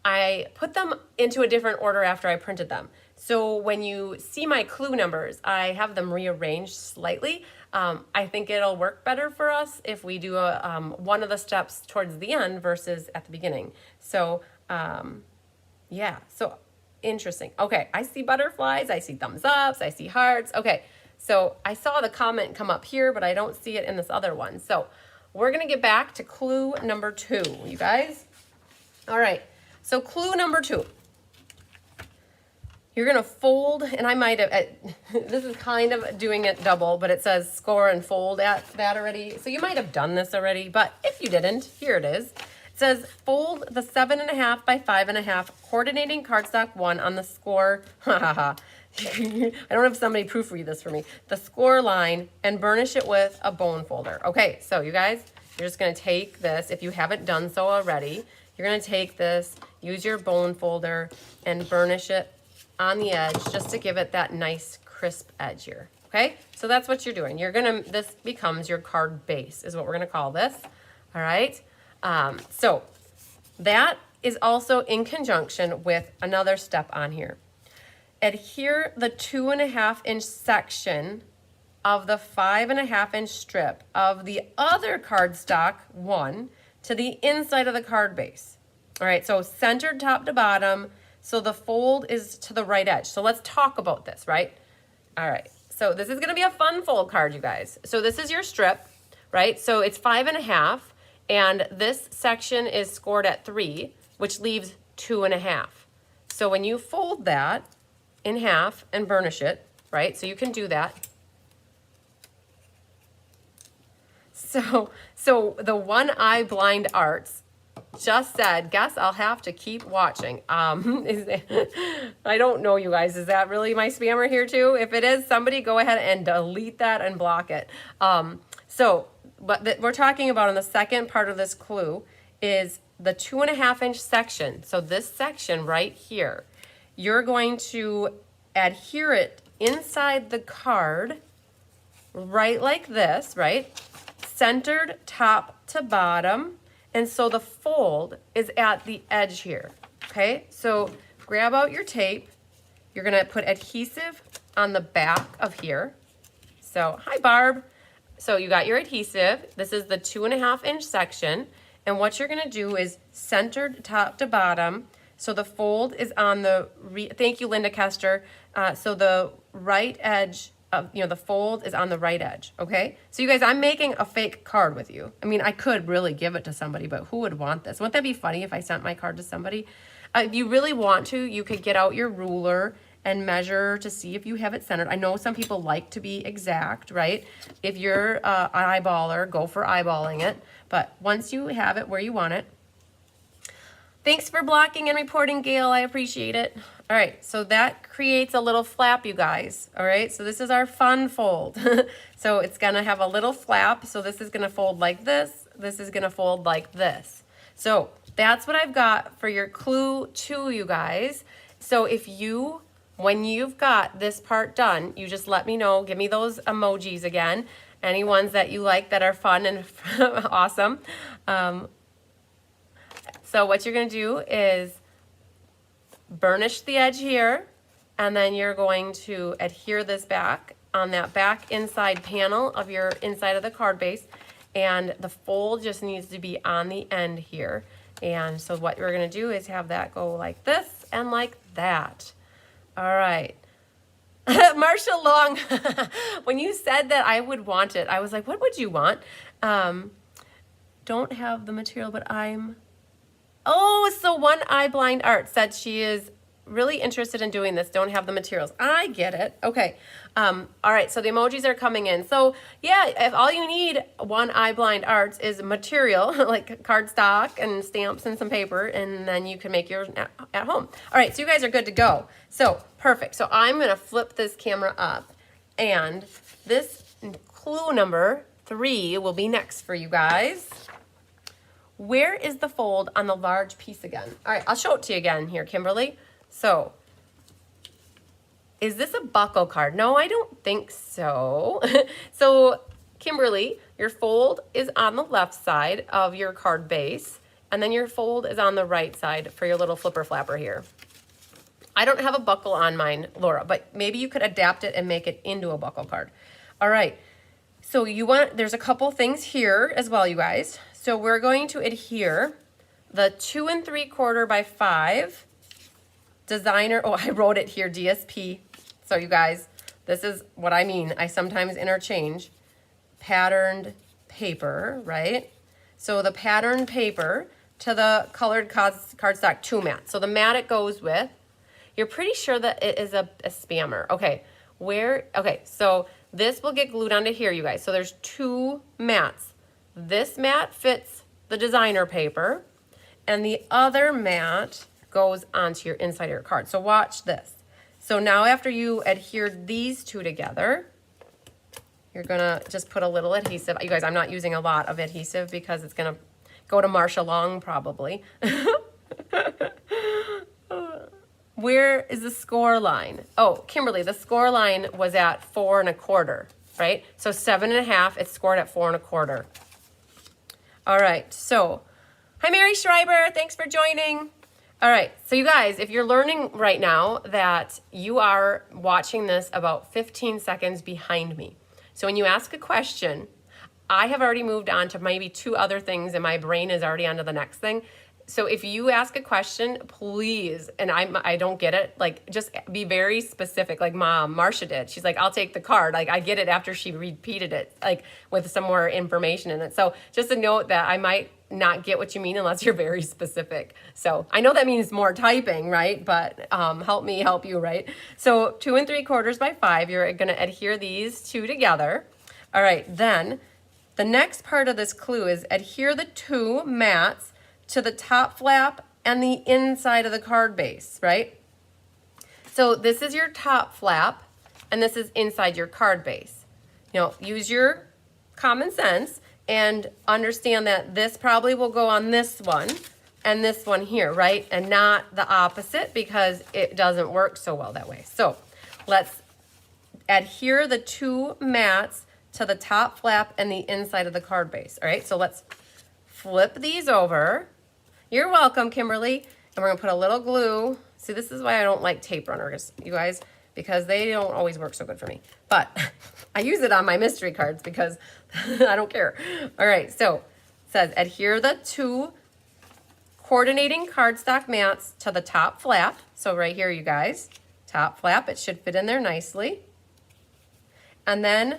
I put them into a different order after I printed them. So when you see my clue numbers, I have them rearranged slightly. I think it'll work better for us if we do one of the steps towards the end versus at the beginning. So yeah, so interesting. Okay, I see butterflies, I see thumbs ups, I see hearts. Okay, so I saw the comment come up here, but I don't see it in this other one. So we're gonna get back to clue number 2, you guys. All right, so clue number 2. You're gonna fold, and I might have, this is kind of doing it double, but it says score and fold at that already. So you might have done this already, but if you didn't, here it is. It says fold the 7.5 by 5.5 coordinating cardstock 1 on the score, I don't have somebody proofread this for me, the score line, and burnish it with a bone folder. Okay, so you guys, you're just gonna take this, if you haven't done so already, you're gonna take this, use your bone folder, and burnish it on the edge just to give it that nice crisp edge here. Okay, so that's what you're doing. This becomes your card base, is what we're gonna call this. All right, so that is also in conjunction with another step on here. Adhere the 2.5 inch section of the 5.5 inch strip of the other cardstock 1 to the inside of the card base. All right, so centered top to bottom, so the fold is to the right edge. So let's talk about this, right? All right, so this is gonna be a fun fold card, you guys. So this is your strip, right? So it's 5.5, and this section is scored at 3, which leaves 2.5. So when you fold that in half and burnish it, right? So you can do that. So the One Eye Blind Arts just said, guess I'll have to keep watching. I don't know, you guys. Is that really my spammer here too? If it is, somebody go ahead and delete that and block it. But we're talking about in the second part of this clue is the 2.5-inch section, so this section right here, you're going to adhere it inside the card, right like this, right? Centered top to bottom. And so the fold is at the edge here, okay? So grab out your tape. You're gonna put adhesive on the back of here. So, hi Barb. So you got your adhesive. This is the 2.5-inch section. And what you're gonna do is centered top to bottom. So the fold is on the, thank you Linda Kester. So the right edge of, the fold is on the right edge, okay? So you guys, I'm making a fake card with you. I mean, I could really give it to somebody, but who would want this? Wouldn't that be funny if I sent my card to somebody? If you really want to, you could get out your ruler and measure to see if you have it centered. I know some people like to be exact, right? If you're an eyeballer, go for eyeballing it. But once you have it where you want it, thanks for blocking and reporting, Gail. I appreciate it. All right, so that creates a little flap, you guys. All right, so this is our fun fold. So it's gonna have a little flap. So this is gonna fold like this. This is gonna fold like this. So that's what I've got for your clue 2, you guys. So when you've got this part done, you just let me know. Give me those emojis again. Any ones that you like that are fun and awesome. So what you're gonna do is burnish the edge here, and then you're going to adhere this back on that back inside panel of your inside of the card base, and the fold just needs to be on the end here. And so what we're gonna do is have that go like this and like that. All right. Marsha Long, when you said that I would want it, I was like, what would you want? Don't have the material, but oh, so One Eye Blind Art said she is really interested in doing this. Don't have the materials. I get it. Okay. All right. So the emojis are coming in. So yeah, if all you need, One Eye Blind Arts, is material like cardstock and stamps and some paper, and then you can make yours at home. All right. So you guys are good to go. So perfect. So I'm going to flip this camera up, and this clue number 3 will be next for you guys. Where is the fold on the large piece again? All right, I'll show it to you again here, Kimberly. So, is this a buckle card? No, I don't think so. So, Kimberly, your fold is on the left side of your card base, and then your fold is on the right side for your little flipper flapper here. I don't have a buckle on mine, Laura, but maybe you could adapt it and make it into a buckle card. All right, so there's a couple things here as well, you guys. So we're going to adhere the 2 3/4 by 5 designer. Oh, I wrote it here, DSP. So you guys, this is what I mean. I sometimes interchange patterned paper, right? So the patterned paper to the colored cardstock 2 mat. So the mat it goes with, you're pretty sure that it is a spammer. Okay, okay, so this will get glued onto here, you guys. So there's 2 mats. This mat fits the designer paper, and the other mat goes onto your inside of your card. So watch this. So now after you adhere these 2 together, you're gonna just put a little adhesive. You guys, I'm not using a lot of adhesive because it's gonna go to Marsha Long probably. Where is the score line? Oh, Kimberly, the score line was at 4 1/4, right? So 7 1/2, it's scored at 4 1/4. All right, so, hi Mary Schreiber, thanks for joining. All right, so you guys, if you're learning right now that you are watching this about 15 seconds behind me. So when you ask a question, I have already moved on to maybe 2 other things and my brain is already on to the next thing. So if you ask a question, please, and I don't get it, like just be very specific, like Marsha did. She's like, I'll take the card. Like I get it after she repeated it, like with some more information in it. So just a note that I might not get what you mean unless you're very specific. So I know that means more typing, right? But help me help you, right? So 2 3/4 by 5, you're gonna adhere these 2 together. All right, then the next part of this clue is adhere the 2 mats to the top flap and the inside of the card base, right? So this is your top flap and this is inside your card base. You know, use your common sense and understand that this probably will go on this one, and this one here, right? And not the opposite because it doesn't work so well that way. So let's adhere the two mats to the top flap and the inside of the card base. All right, so let's flip these over. You're welcome, Kimberly. And we're gonna put a little glue. See, this is why I don't like tape runners, you guys, because they don't always work so good for me. But I use it on my mystery cards because I don't care. All right, so it says adhere the two coordinating cardstock mats to the top flap. So right here, you guys, top flap, it should fit in there nicely. And then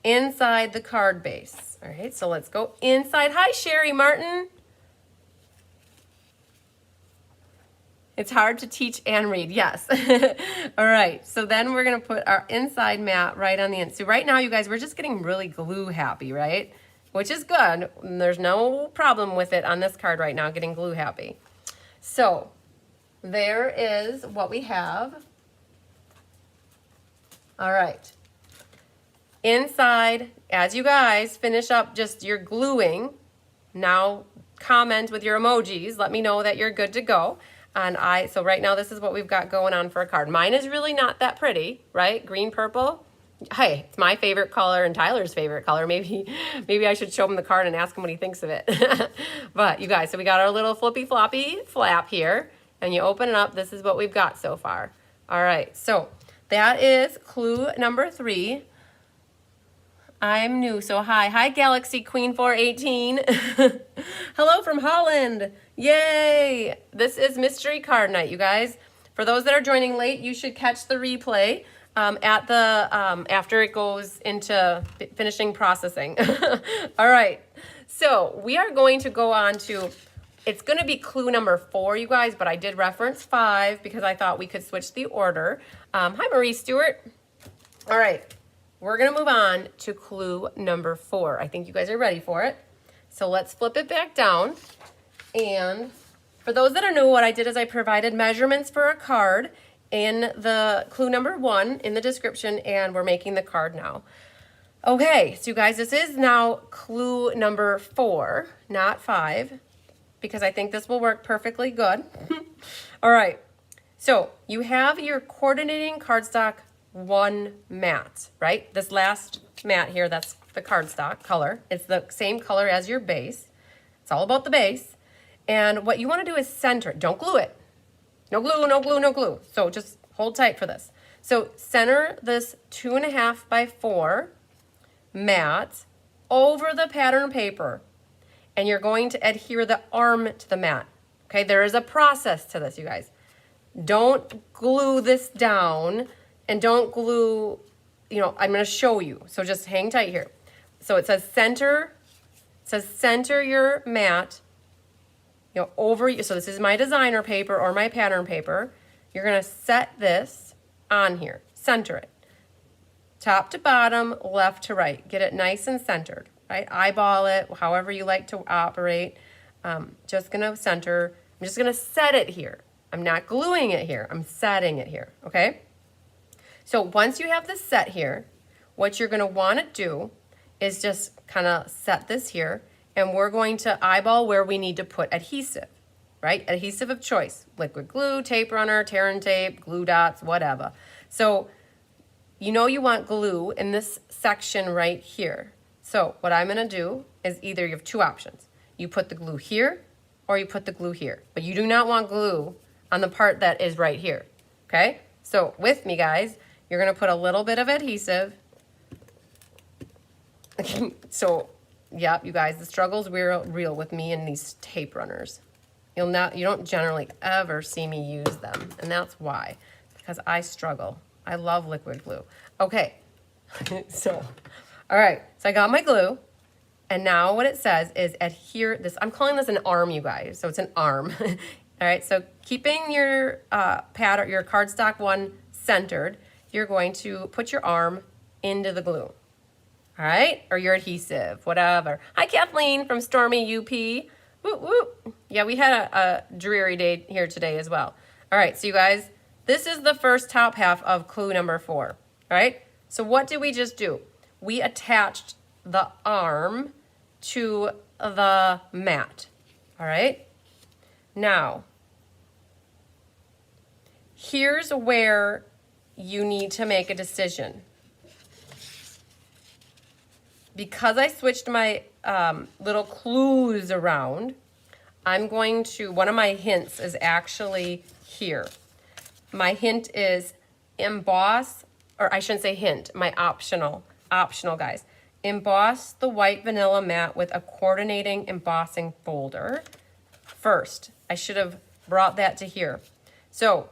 inside the card base. All right, so let's go inside. Hi, Sherry Martin. It's hard to teach and read, yes. All right, so then we're gonna put our inside mat right on the end. So right now, you guys, we're just getting really glue happy, right? Which is good. There's no problem with it on this card right now, getting glue happy. So there is what we have. All right. Inside, as you guys finish up just your gluing, now comment with your emojis. Let me know that you're good to go. And so right now this is what we've got going on for a card. Mine is really not that pretty, right? Green, purple. Hey, it's my favorite color and Tyler's favorite color. Maybe I should show him the card and ask him what he thinks of it. But you guys, so we got our little flippy floppy flap here, and you open it up. This is what we've got so far. All right, so that is clue number 3. I'm new, so hi Galaxy Queen 418. Hello from Holland. Yay! This is Mystery Card Night, you guys. For those that are joining late, you should catch the replay at the after it goes into finishing processing. All right, so we are going to go on to, it's going to be clue number 4, you guys, but I did reference 5 because I thought we could switch the order. Hi, Marie Stewart. All right. We're gonna move on to clue number 4. I think you guys are ready for it. So let's flip it back down. And for those that are new, what I did is I provided measurements for a card in the clue number 1 in the description, and we're making the card now. Okay, so you guys, this is now clue number 4, not 5, because I think this will work perfectly good. All right, so you have your coordinating cardstock 1 mat, right? This last mat here, that's the cardstock color. It's the same color as your base. It's all about the base. And what you want to do is center it. Don't glue it. No glue, no glue, no glue. So just hold tight for this. So center this 2.5 by 4 mat over the pattern paper. And you're going to adhere the arm to the mat. Okay, there is a process to this, you guys. Don't glue this down. And don't glue, I'm going to show you. So just hang tight here. So it says center your mat, over you. So this is my designer paper or my pattern paper. You're going to set this on here. Center it. Top to bottom, left to right. Get it nice and centered, right? Eyeball it, however you like to operate. Just going to center. I'm just going to set it here. I'm not gluing it here. I'm setting it here, okay? So once you have this set here, what you're going to want to do is just kind of set this here, and we're going to eyeball where we need to put adhesive, right? Adhesive of choice, liquid glue, tape runner, tear and tape, glue dots, whatever. So you want glue in this section right here. So what I'm going to do is either you have 2 options. You put the glue here or you put the glue here, but you do not want glue on the part that is right here, okay? So with me, guys, you're going to put a little bit of adhesive. So, yeah, you guys, the struggle's real with me and these tape runners. You don't generally ever see me use them, and that's why, because I struggle. I love liquid glue. Okay, so, all right, so I got my glue, and now what it says is adhere this. I'm calling this an arm, you guys, so it's an arm. All right, so keeping your pattern, your cardstock 1 centered, you're going to put your arm into the glue, all right? Or your adhesive, whatever. Hi, Kathleen from Stormy UP. Woo, woo. Yeah, we had a dreary day here today as well. All right, so you guys, this is the first top half of clue number 4, all right? So what did we just do? We attached the arm to the mat, all right? Now, here's where you need to make a decision. Because I switched my little clues around, I'm going to, one of my hints is actually here. My hint is emboss, or I shouldn't say hint, my optional guys. Emboss the white vanilla mat with a coordinating embossing folder. First, I should have brought that to here. So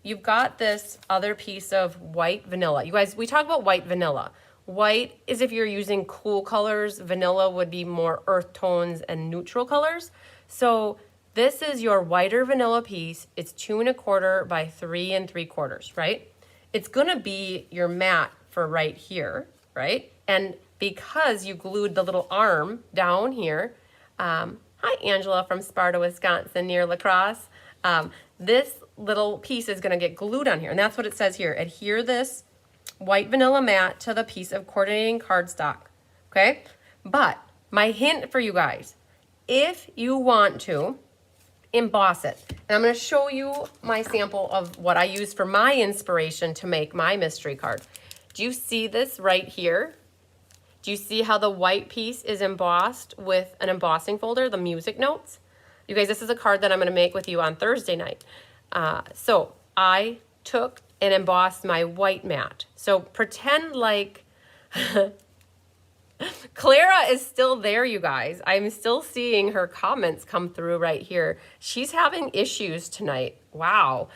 you've got this other piece of white vanilla. You guys, we talk about white vanilla. White is if you're using cool colors. Vanilla would be more earth tones and neutral colors. So this is your whiter vanilla piece. It's 2 1/4 by 3 3/4, right? It's gonna be your mat for right here, right? And because you glued the little arm down here, hi Angela from Sparta, Wisconsin, near La Crosse. This little piece is gonna get glued on here, and that's what it says here. Adhere this white vanilla mat to the piece of coordinating cardstock, okay? But my hint for you guys, if you want to emboss it, and I'm gonna show you my sample of what I use for my inspiration to make my mystery card. Do you see this right here? Do you see how the white piece is embossed with an embossing folder, the music notes? You guys, this is a card that I'm gonna make with you on Thursday night. So I took and embossed my white mat. So pretend like Clara is still there, you guys. I'm still seeing her comments come through right here. She's having issues tonight. Wow.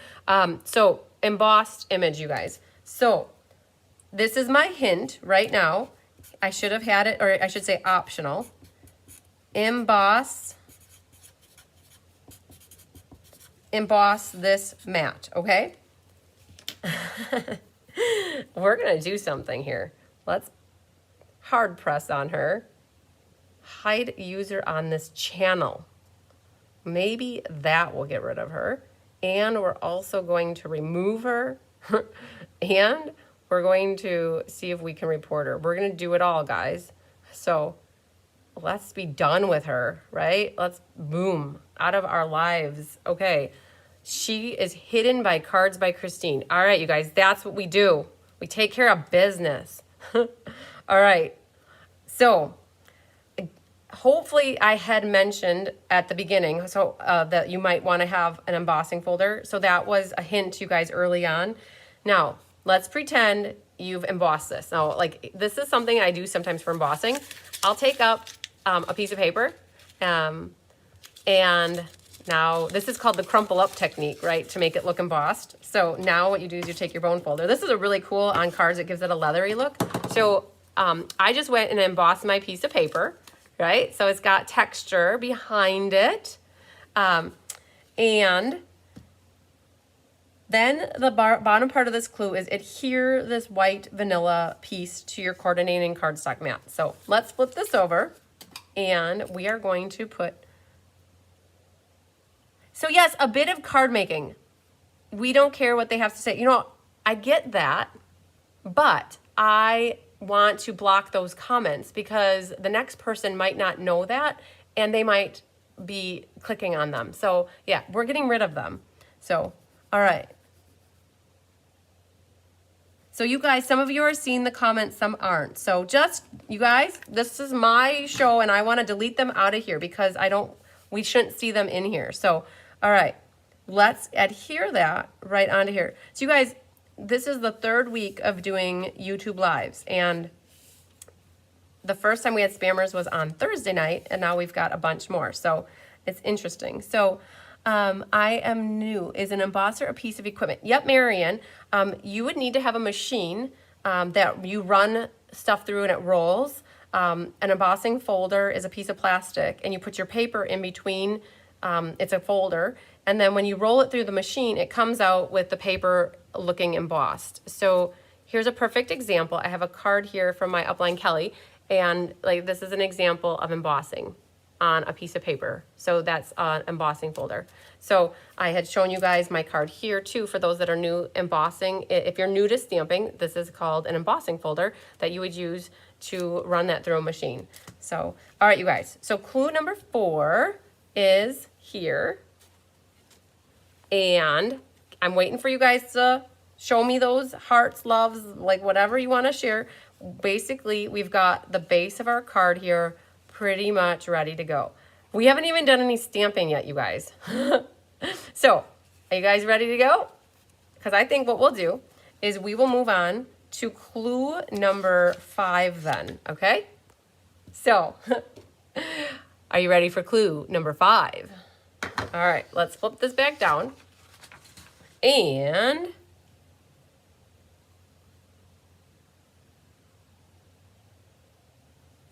So embossed image, you guys. So this is my hint right now. I should have had it, or I should say optional. Emboss this mat, okay? We're gonna do something here. Let's hard press on her. Hide user on this channel. Maybe that will get rid of her. And we're also going to remove her. And we're going to see if we can report her. We're gonna do it all, guys. So let's be done with her, right? Let's boom, out of our lives. Okay. She is hidden by Cards by Christine. All right, you guys, that's what we do. We take care of business. All right. So hopefully I had mentioned at the beginning that you might want to have an embossing folder. So that was a hint to you guys early on. Now, let's pretend you've embossed this. Now, like, this is something I do sometimes for embossing. I'll take up a piece of paper and now, this is called the crumple up technique, right, to make it look embossed. So now what you do is you take your bone folder. This is a really cool on cards. It gives it a leathery look. So I just went and embossed my piece of paper, right? So it's got texture behind it. And then the bottom part of this clue is adhere this white vanilla piece to your coordinating cardstock mat. So let's flip this over, and we are going to put... So yes, a bit of card making. We don't care what they have to say. You know, I get that, but I want to block those comments because the next person might not know that and they might be clicking on them. So yeah, we're getting rid of them. So, all right. So you guys, some of you are seeing the comments, some aren't. So just, you guys, this is my show and I want to delete them out of here because we shouldn't see them in here. So, all right, let's adhere that right onto here. So you guys, this is the 3rd week of doing YouTube Lives. And the first time we had spammers was on Thursday night, and now we've got a bunch more. So it's interesting. So I am new. Is an embosser a piece of equipment? Yep, Marion. You would need to have a machine that you run stuff through and it rolls. An embossing folder is a piece of plastic, and you put your paper in between. It's a folder, and then when you roll it through the machine, it comes out with the paper looking embossed. So here's a perfect example. I have a card here from my upline Kelly, and like this is an example of embossing on a piece of paper. So that's an embossing folder. So I had shown you guys my card here too for those that are new embossing. If you're new to stamping, this is called an embossing folder that you would use to run that through a machine. So, all right, you guys. So clue number 4 is here. And I'm waiting for you guys to show me those hearts, loves, like whatever you want to share. Basically, we've got the base of our card here pretty much ready to go. We haven't even done any stamping yet, you guys. So, are you guys ready to go? Because I think what we'll do is we will move on to clue number 5 then, okay? So, are you ready for clue number 5? All right, let's flip this back down. And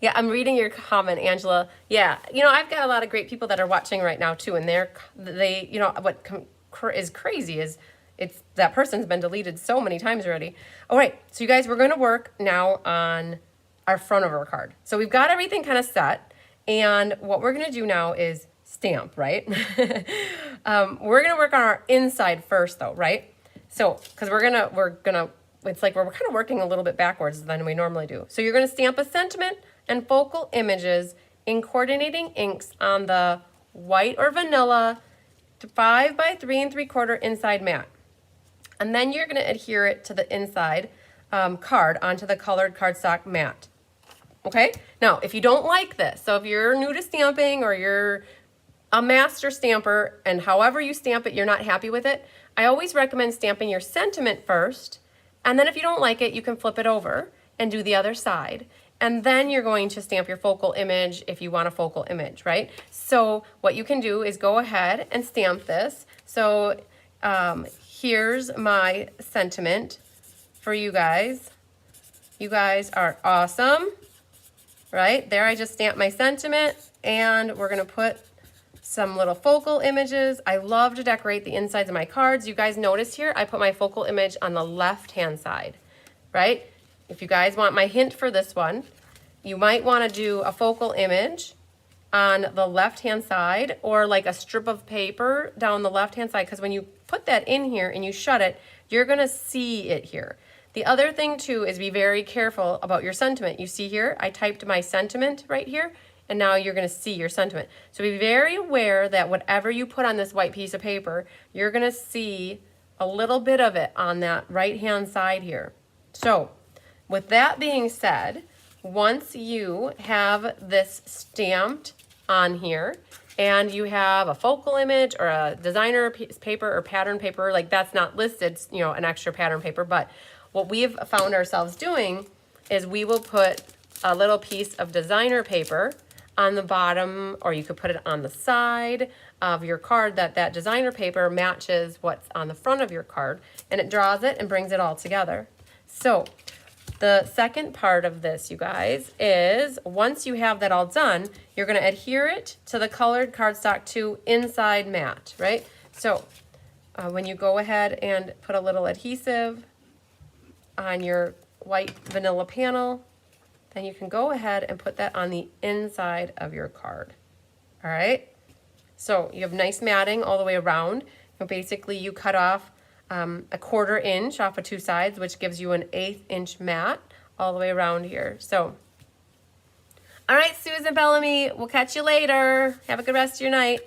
yeah, I'm reading your comment, Angela. Yeah, you know, I've got a lot of great people that are watching right now too, and they, you know, what is crazy is it's that person's been deleted so many times already. All right, so you guys, we're going to work now on our front of our card. So we've got everything kind of set, and what we're going to do now is stamp, right? We're going to work on our inside first, though, right? So, because we're gonna, it's like we're kind of working a little bit backwards than we normally do. So you're going to stamp a sentiment and focal images in coordinating inks on the white or vanilla 5 by 3 3/4 inside mat. And then you're going to adhere it to the inside card onto the colored cardstock mat. Okay? Now, if you don't like this, so if you're new to stamping or you're a master stamper and however you stamp it, you're not happy with it, I always recommend stamping your sentiment first. And then if you don't like it, you can flip it over and do the other side. And then you're going to stamp your focal image if you want a focal image, right? So what you can do is go ahead and stamp this. So here's my sentiment for you guys. You guys are awesome, right? There I just stamped my sentiment, and we're gonna put some little focal images. I love to decorate the insides of my cards. You guys notice here, I put my focal image on the left-hand side, right? If you guys want my hint for this one, you might want to do a focal image on the left-hand side or like a strip of paper down the left-hand side, because when you put that in here and you shut it, you're going to see it here. The other thing too is be very careful about your sentiment. You see here, I typed my sentiment right here, and now you're going to see your sentiment. So be very aware that whatever you put on this white piece of paper, you're going to see a little bit of it on that right-hand side here. So with that being said, once you have this stamped on here and you have a focal image or a designer piece paper or pattern paper, like that's not listed, you know, an extra pattern paper, but what we've found ourselves doing is we will put a little piece of designer paper on the bottom, or you could put it on the side of your card that designer paper matches what's on the front of your card, and it draws it and brings it all together. So the second part of this, you guys, is once you have that all done, you're going to adhere it to the colored cardstock 2 inside mat, right? So when you go ahead and put a little adhesive on your white vanilla panel, then you can go ahead and put that on the inside of your card. All right? So you have nice matting all the way around. And basically, you cut off a 1/4 inch off of 2 sides, which gives you an 1/8 inch mat all the way around here. So, all right, Susan Bellamy, we'll catch you later. Have a good rest of your night.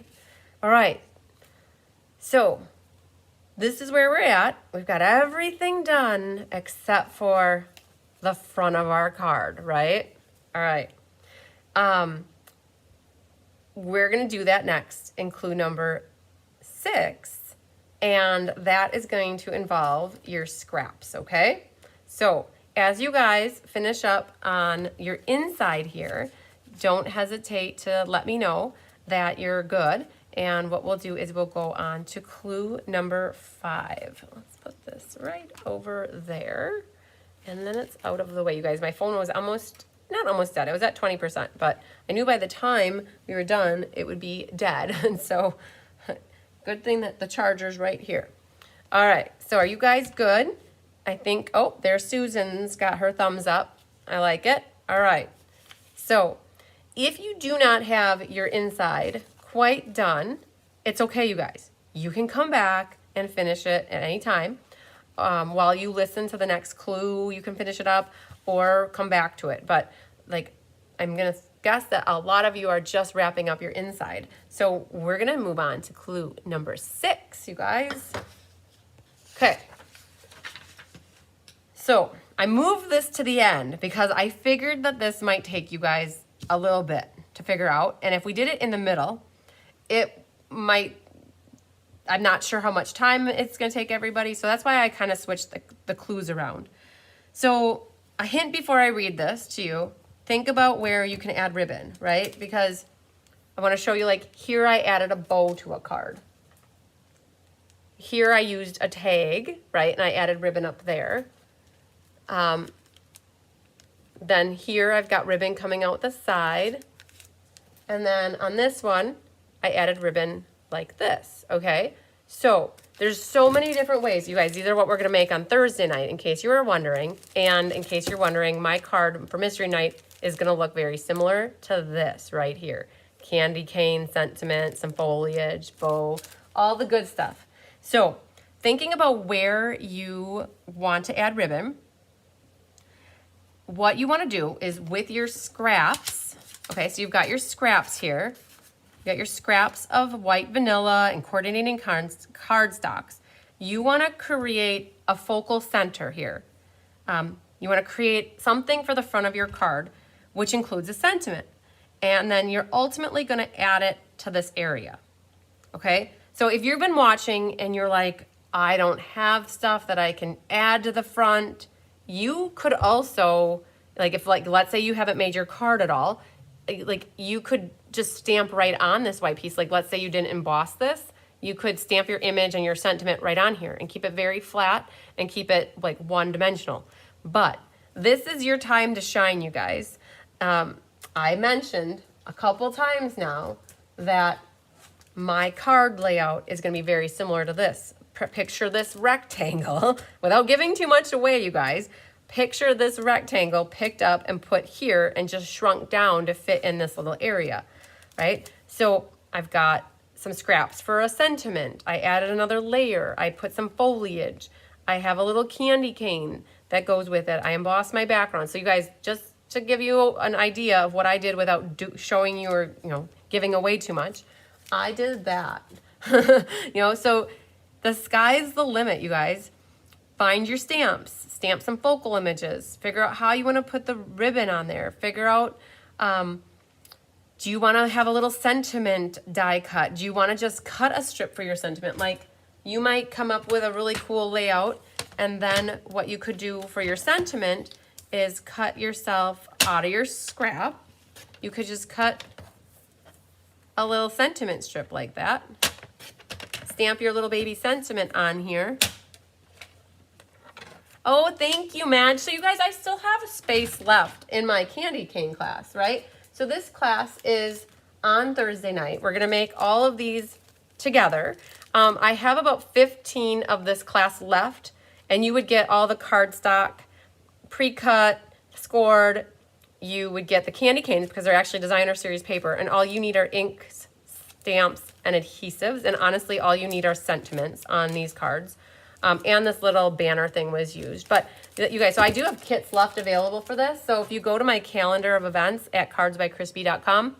All right. So this is where we're at. We've got everything done except for the front of our card, right? All right. We're going to do that next in clue number 6, and that is going to involve your scraps, okay? So as you guys finish up on your inside here, don't hesitate to let me know that you're good, and what we'll do is we'll go on to clue number 5. Let's put this right over there. And then it's out of the way, you guys. My phone was not almost dead. It was at 20%, but I knew by the time we were done, it would be dead. And so good thing that the charger's right here. All right, so are you guys good? I think, oh, there's Susan's got her thumbs up. I like it. All right. So if you do not have your inside quite done, it's okay, you guys. You can come back and finish it at any time. While you listen to the next clue, you can finish it up or come back to it. But like, I'm going to guess that a lot of you are just wrapping up your inside. So we're gonna move on to clue number 6, you guys. Okay. So I moved this to the end because I figured that this might take you guys a little bit to figure out. And if we did it in the middle, it might, I'm not sure how much time it's gonna take everybody. So that's why I kind of switched the clues around. So a hint before I read this to you, think about where you can add ribbon, right? Because I want to show you, like, here I added a bow to a card. Here I used a tag, right? And I added ribbon up there. Then here I've got ribbon coming out the side. And then on this one, I added ribbon like this, okay? So there's so many different ways, you guys. These are what we're gonna make on Thursday night, in case you were wondering. And in case you're wondering, my card for Mystery Night is gonna look very similar to this right here. Candy cane, sentiment, some foliage, bow, all the good stuff. So thinking about where you want to add ribbon, what you wanna do is with your scraps, okay, so you've got your scraps here. You got your scraps of white vanilla and coordinating cardstocks. You want to create a focal center here. You want to create something for the front of your card, which includes a sentiment. And then you're ultimately going to add it to this area. Okay? So if you've been watching and you're like, I don't have stuff that I can add to the front, you could also, like, if, like, let's say you haven't made your card at all, like, you could just stamp right on this white piece. Like, let's say you didn't emboss this, you could stamp your image and your sentiment right on here and keep it very flat and keep it like one-dimensional. But this is your time to shine, you guys. I mentioned a couple times now that my card layout is going to be very similar to this. Picture this rectangle without giving too much away, you guys. Picture this rectangle picked up and put here and just shrunk down to fit in this little area, right? So I've got some scraps for a sentiment. I added another layer. I put some foliage. I have a little candy cane that goes with it. I embossed my background. So you guys, just to give you an idea of what I did without showing you or, you know, giving away too much, I did that. So the sky's the limit, you guys. Find your stamps, stamp some focal images, figure out how you want to put the ribbon on there, figure out, do you want to have a little sentiment die cut? Do you want to just cut a strip for your sentiment? Like, you might come up with a really cool layout, and then what you could do for your sentiment is cut yourself out of your scrap. You could just cut a little sentiment strip like that. Stamp your little baby sentiment on here. Oh, thank you, Madge. So you guys, I still have a space left in my candy cane class, right? So this class is on Thursday night. We're gonna make all of these together. I have about 15 of this class left, and you would get all the cardstock, pre-cut, scored. You would get the candy canes because they're actually designer series paper, and all you need are inks, stamps, and adhesives. And honestly, all you need are sentiments on these cards. And this little banner thing was used. But you guys, so I do have kits left available for this. So if you go to my calendar of events at cardsbycrispy.com,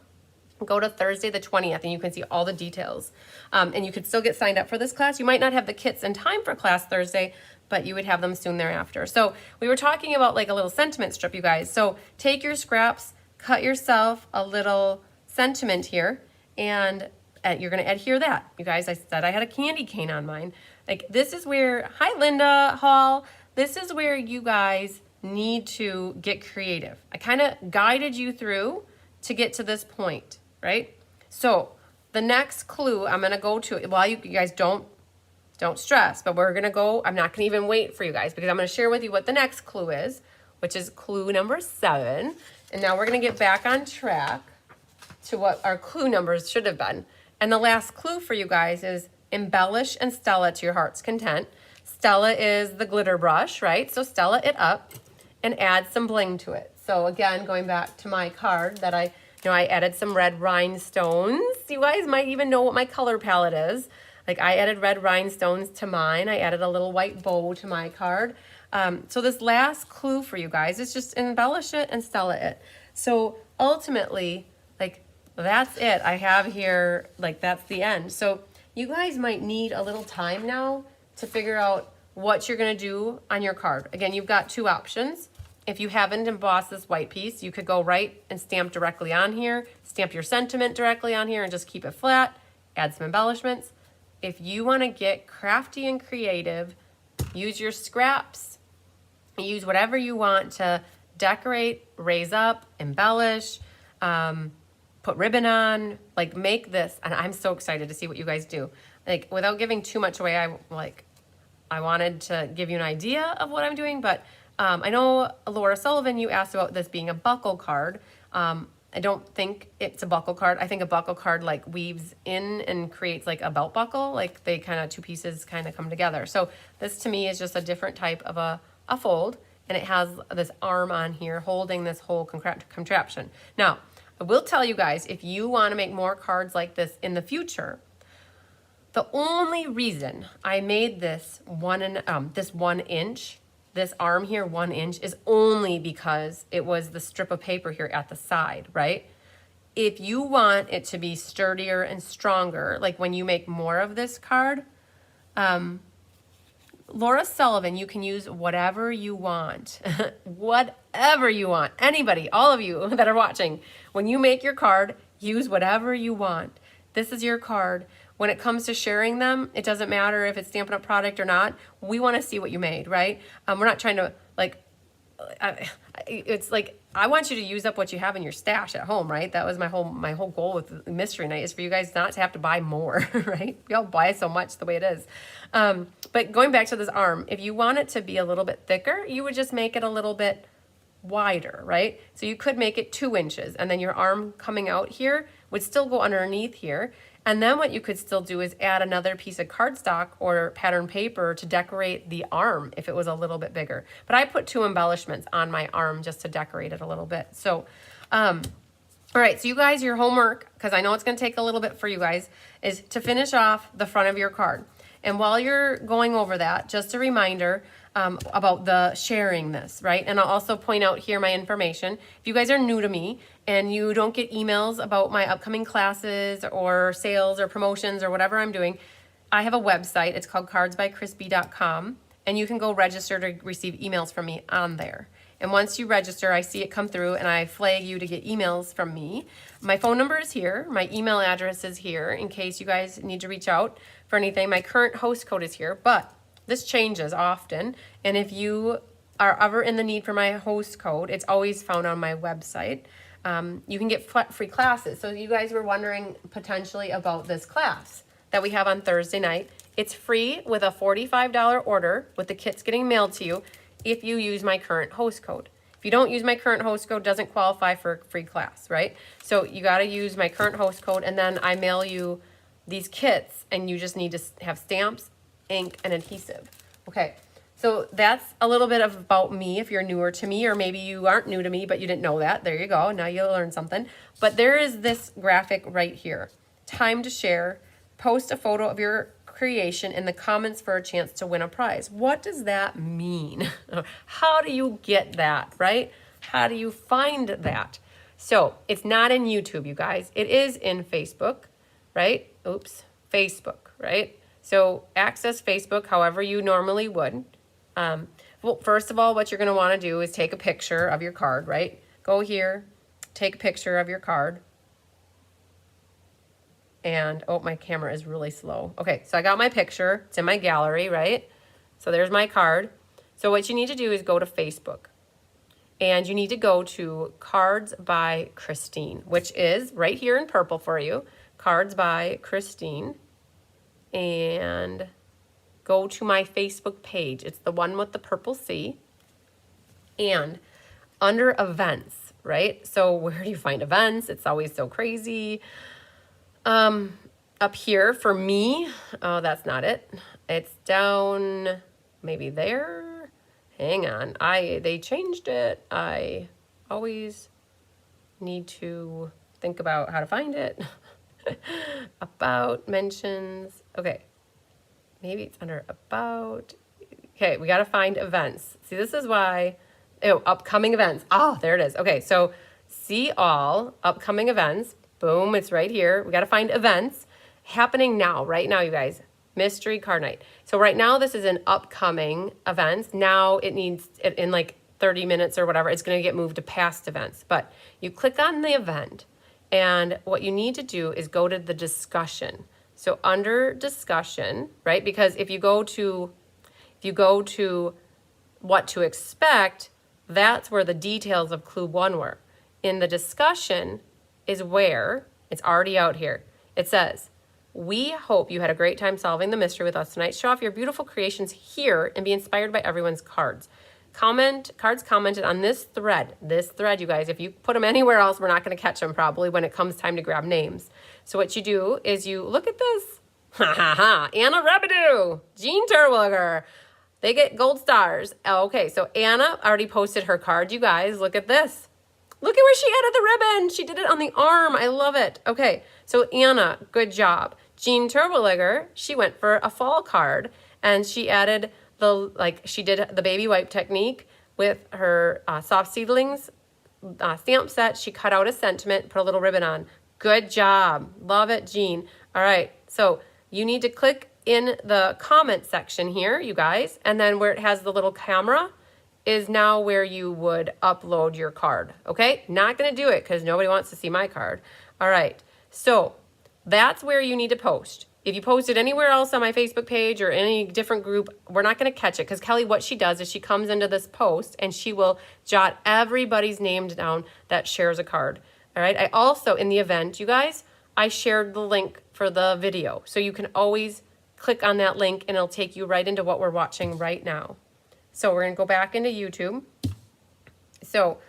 go to Thursday the 20th and you can see all the details. And you could still get signed up for this class. You might not have the kits in time for class Thursday, but you would have them soon thereafter. So we were talking about like a little sentiment strip, you guys. So take your scraps, cut yourself a little sentiment here, and you're gonna adhere that. You guys, I said I had a candy cane on mine. Like, this is where, hi Linda Hall, this is where you guys need to get creative. I kind of guided you through to get to this point, right? So the next clue I'm gonna go to, while you guys don't stress, but we're gonna go, I'm not gonna even wait for you guys because I'm gonna share with you what the next clue is, which is clue number 7. And now we're gonna get back on track to what our clue numbers should have been. And the last clue for you guys is embellish and Stella to your heart's content. Stella is the glitter brush, right? So Stella it up and add some bling to it. So again, going back to my card that I added some red rhinestones. You guys might even know what my color palette is. Like, I added red rhinestones to mine. I added a little white bow to my card. So this last clue for you guys is just embellish it and Stella it. So ultimately, like, that's it. I have here, like, that's the end. So you guys might need a little time now to figure out what you're gonna do on your card. Again, you've got two options. If you haven't embossed this white piece, you could go right and stamp directly on here, stamp your sentiment directly on here and just keep it flat, add some embellishments. If you wanna get crafty and creative, use your scraps, use whatever you want to decorate, raise up, embellish, put ribbon on, like make this, and I'm so excited to see what you guys do. Like without giving too much away, I wanted to give you an idea of what I'm doing, but I know Laura Sullivan, you asked about this being a buckle card. I don't think it's a buckle card. I think a buckle card like weaves in and creates like a belt buckle, like they kind of two pieces kind of come together. So this to me is just a different type of a fold, and it has this arm on here holding this whole contraption. Now, I will tell you guys, if you want to make more cards like this in the future, the only reason I made this this 1 inch, this arm here 1 inch, is only because it was the strip of paper here at the side, right? If you want it to be sturdier and stronger, like when you make more of this card, Laura Sullivan, you can use whatever you want. Whatever you want. Anybody, all of you that are watching, when you make your card, use whatever you want. This is your card. When it comes to sharing them, it doesn't matter if it's Stampin' Up! Product or not. We want to see what you made, right? We're not trying to, like, it's like, I want you to use up what you have in your stash at home, right? That was my whole goal with Mystery Night, is for you guys not to have to buy more, right? We all buy so much the way it is. But going back to this arm, if you want it to be a little bit thicker, you would just make it a little bit wider, right? So you could make it 2 inches, and then your arm coming out here would still go underneath here. And then what you could still do is add another piece of cardstock or pattern paper to decorate the arm if it was a little bit bigger. But I put 2 embellishments on my arm just to decorate it a little bit. So, all right, so you guys, your homework, because I know it's going to take a little bit for you guys, is to finish off the front of your card. And while you're going over that, just a reminder about the sharing this, right? And I'll also point out here my information. If you guys are new to me and you don't get emails about my upcoming classes or sales or promotions or whatever I'm doing, I have a website. It's called cardsbycrispy.com, and you can go register to receive emails from me on there. And once you register, I see it come through and I flag you to get emails from me. My phone number is here. My email address is here in case you guys need to reach out for anything. My current host code is here, but this changes often. And if you are ever in the need for my host code, it's always found on my website. You can get free classes. So you guys were wondering potentially about this class that we have on Thursday night. It's free with a $45 order with the kits getting mailed to you if you use my current host code. If you don't use my current host code, doesn't qualify for a free class, right? So you got to use my current host code, and then I mail you these kits, and you just need to have stamps, ink, and adhesive. Okay, so that's a little bit about me if you're newer to me, or maybe you aren't new to me, but you didn't know that. There you go. Now you'll learn something. But there is this graphic right here. Time to share. Post a photo of your creation in the comments for a chance to win a prize. What does that mean? How do you get that, right? How do you find that? So it's not in YouTube, you guys. It is in Facebook, right? Oops, Facebook, right? So access Facebook however you normally would. Well, first of all, what you're going to want to do is take a picture of your card, right? Go here, take a picture of your card. And, oh, my camera is really slow. Okay, so I got my picture. It's in my gallery, right? So there's my card. So what you need to do is go to Facebook. And you need to go to Cards by Christine, which is right here in purple for you. Cards by Christine. And go to my Facebook page. It's the one with the purple C. And under events, right? So where do you find events? It's always so crazy. Up here for me, oh, that's not it. It's down maybe there. Hang on. They changed it. I always need to think about how to find it. About mentions. Okay. Maybe it's under about. Okay, we got to find events. See, this is why, upcoming events. Oh, there it is. Okay, so see all upcoming events. Boom, it's right here. We got to find events happening now, right now, you guys. Mystery card night. So right now, this is an upcoming events. Now it needs, in like 30 minutes or whatever, it's going to get moved to past events. But you click on the event, and what you need to do is go to the discussion. So under discussion, right? Because if you go to what to expect, that's where the details of Clue 1 were. In the discussion is where, it's already out here. It says, we hope you had a great time solving the mystery with us tonight. Show off your beautiful creations here and be inspired by everyone's cards. Cards commented on this thread, you guys. If you put them anywhere else, we're not going to catch them probably when it comes time to grab names. So what you do is you look at this. Ha ha ha. Anna Rabideau, Jean Terwilliger. They get gold stars. Okay, so Anna already posted her card, you guys. Look at this. Look at where she added the ribbon. She did it on the arm. I love it. Okay, so Anna, good job. Jean Terwilliger, she went for a fall card, and she added she did the baby wipe technique with her soft seedlings stamp set. She cut out a sentiment, put a little ribbon on. Good job. Love it, Jean. All right, so you need to click in the comment section here, you guys, and then where it has the little camera is now where you would upload your card, okay? Not gonna do it because nobody wants to see my card. All right, so that's where you need to post. If you post it anywhere else on my Facebook page or any different group, we're not gonna catch it because Kelly, what she does is she comes into this post and she will jot everybody's name down that shares a card, all right? I also, in the event, you guys, I shared the link for the video. So you can always click on that link and it'll take you right into what we're watching right now. So we're gonna go back into YouTube. So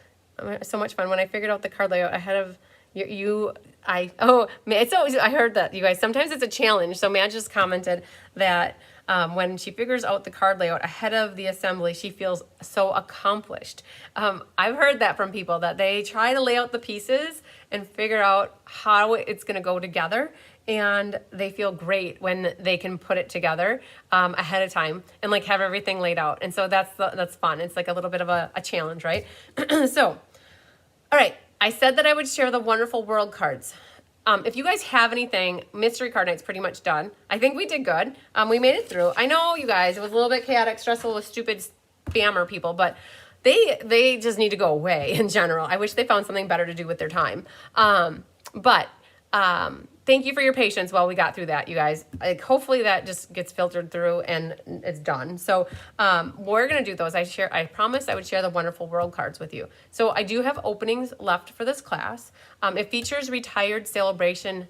much fun. When I figured out the card layout ahead of it's always, I heard that, you guys, sometimes it's a challenge. So Matt just commented that when she figures out the card layout ahead of the assembly, she feels so accomplished. I've heard that from people, that they try to lay out the pieces and figure out how it's gonna go together, and they feel great when they can put it together ahead of time and like have everything laid out. And so that's fun. It's like a little bit of a challenge, right? So, all right, I said that I would share the Wonderful World cards. If you guys have anything, Mystery Card Night's pretty much done. I think we did good. We made it through. I know, you guys, it was a little bit chaotic, stressful with stupid spammer people, but they just need to go away in general. I wish they found something better to do with their time. Thank you for your patience while we got through that, you guys. Like, hopefully that just gets filtered through and it's done. So we're going to do those. I promised I would share the Wonderful World cards with you. So I do have openings left for this class. It features retired sale-a-bration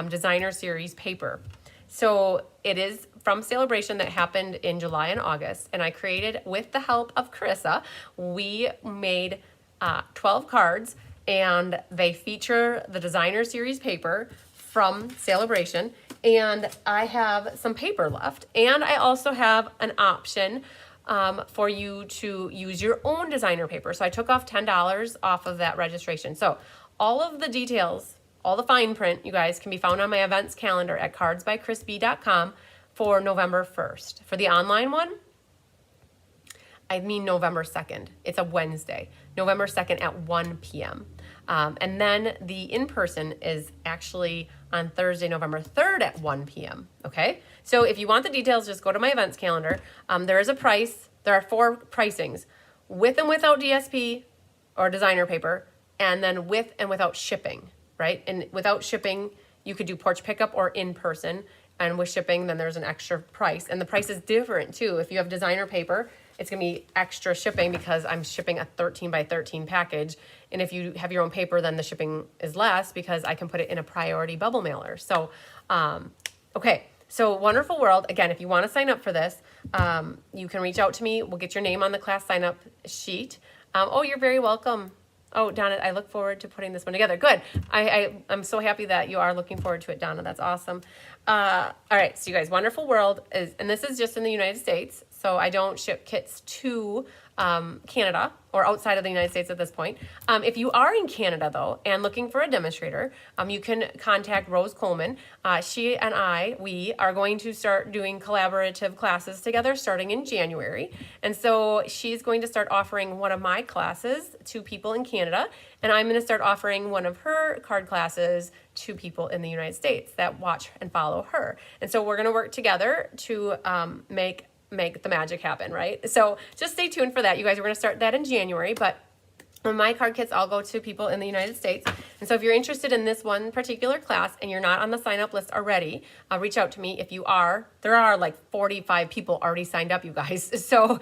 designer series paper. So it is from sale-a-bration that happened in July and August. And I created, with the help of Carissa, we made 12 cards, and they feature the designer series paper from sale-a-bration, and I have some paper left, and I also have an option for you to use your own designer paper. So I took off $10 off of that registration. So all of the details, all the fine print, you guys, can be found on my events calendar at cardsbychrisb.com for November 1st. For the online one, I mean November 2nd. It's a Wednesday, November 2nd at 1 p.m. And then the in-person is actually on Thursday, November 3rd at 1 p.m. Okay? So if you want the details, just go to my events calendar. There is a price. There are 4 pricings: with and without DSP or designer paper, and then with and without shipping, right? And without shipping, you could do porch pickup or in-person. And with shipping, then there's an extra price. And the price is different too. If you have designer paper, it's gonna be extra shipping because I'm shipping a 13 by 13 package. And if you have your own paper, then the shipping is less because I can put it in a priority bubble mailer. So, okay. So Wonderful World, again, if you wanna sign up for this, you can reach out to me. We'll get your name on the class sign up sheet. Oh, you're very welcome. Oh, Donna, I look forward to putting this one together. Good. I'm so happy that you are looking forward to it, Donna. That's awesome. All right, so you guys, Wonderful World is, and this is just in the United States. so I don't ship kits to Canada or outside of the United States at this point. If you are in Canada though and looking for a demonstrator, you can contact Rose Coleman. She and we are going to start doing collaborative classes together starting in January. And so she's going to start offering one of my classes to people in Canada, and I'm going to start offering one of her card classes to people in the United States that watch and follow her. And so we're going to work together to make the magic happen, right? So just stay tuned for that. You guys, we're going to start that in January, but my card kits all go to people in the United States. And so if you're interested in this one particular class and you're not on the sign up list already, reach out to me. If you are, there are like 45 people already signed up, you guys. So